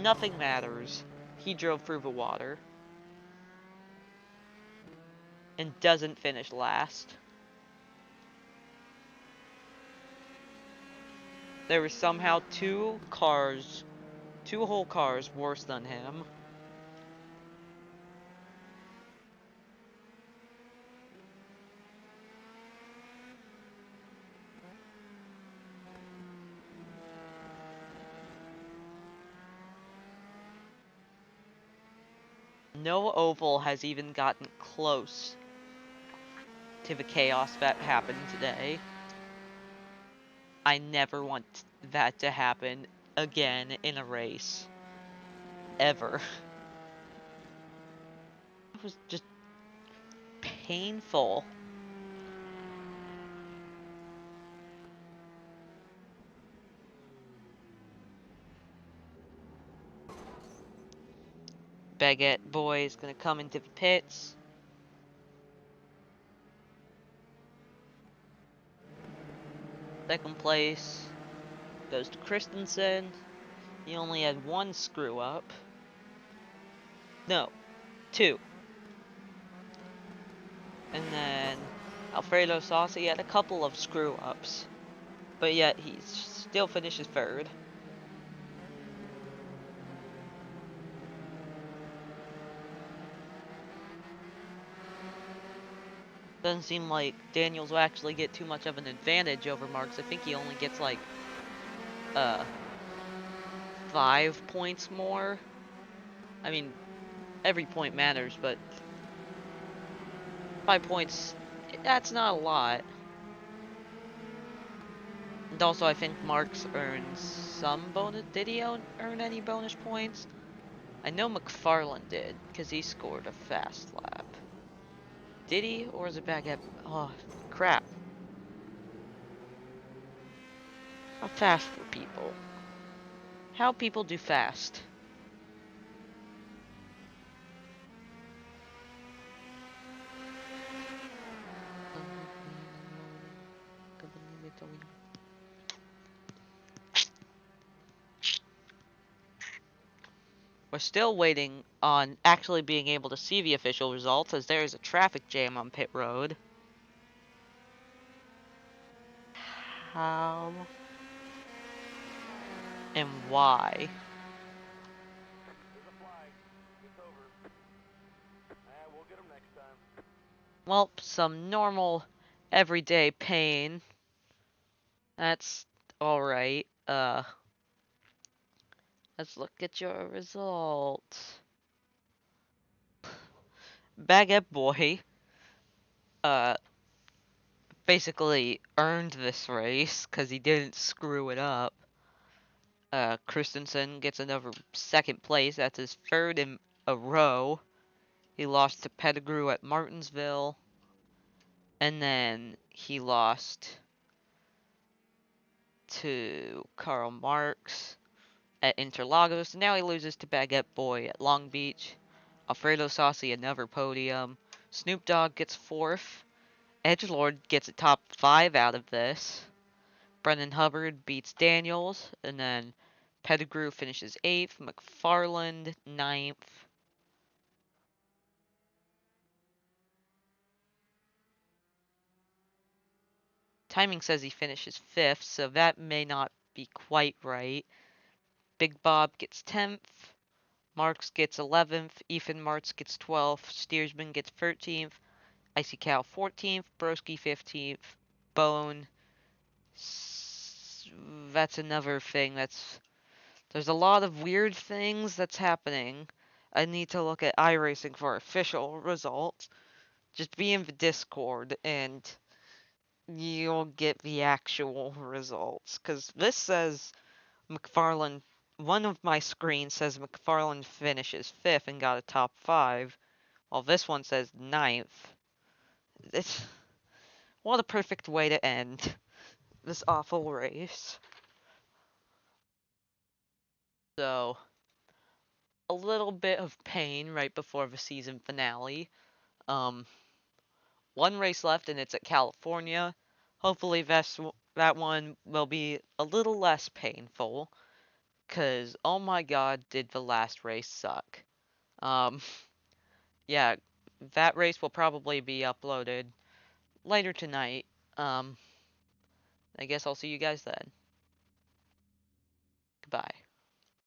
Nothing matters. He drove through the water. And doesn't finish last. There were somehow 2 whole cars worse than him. No oval has even gotten close to the chaos that happened today. I never want that to happen again in a race. Ever. It was just painful. Baguette Boy is gonna come into the pits. Second place goes to Christensen. He only had 1 screw up. No, 2. And then Alfredo Saucy had a couple of screw ups. But yet he still finishes 3rd. Doesn't seem like Daniels will actually get too much of an advantage over Marks. I think he only gets like 5 points more. I mean, every point matters, but 5 points, that's not a lot. And also, I think Marks earns some bonus. Did he earn any bonus points? I know McFarland did, because he scored a fast lap. Did he? Or is it back at... Oh, crap. How fast were people? How people do fast? We're still waiting on actually being able to see the official results, as there is a traffic jam on pit road. How? And why? Well, some normal, everyday pain. That's alright. Let's look at your results. Baguette Boy, uh, basically earned this race, because he didn't screw it up. Christensen gets another 2nd place. That's his 3rd in a row. He lost to Pettigrew at Martinsville. And then he lost to Karl Marx at Interlagos. Now he loses to Baguette Boy at Long Beach. Alfredo Saucy, another podium. Snoop Dogg gets 4th. Edgelord gets a top 5 out of this. Brendan Hubbard beats Daniels. And then Pettigrew finishes 8th, McFarland 9th. Timing says he finishes 5th, so that may not be quite right. Big Bob gets 10th. Marks gets 11th. Ethan Martz gets 12th. Steersman gets 13th. Icy Cow 14th. Broski 15th. Bone. That's another thing there's a lot of weird things that's happening. I need to look at iRacing for official results. Just be in the Discord and you'll get the actual results. Because this says McFarland, one of my screens says McFarland finishes 5th and got a top 5, while this one says 9th. It's, what a perfect way to end this awful race. So, a little bit of pain right before the season finale. Um, one race left and it's at California. Hopefully that one will be a little less painful. Cause oh my god, did the last race suck. Um, yeah, that race will probably be uploaded later tonight. I guess I'll see you guys then.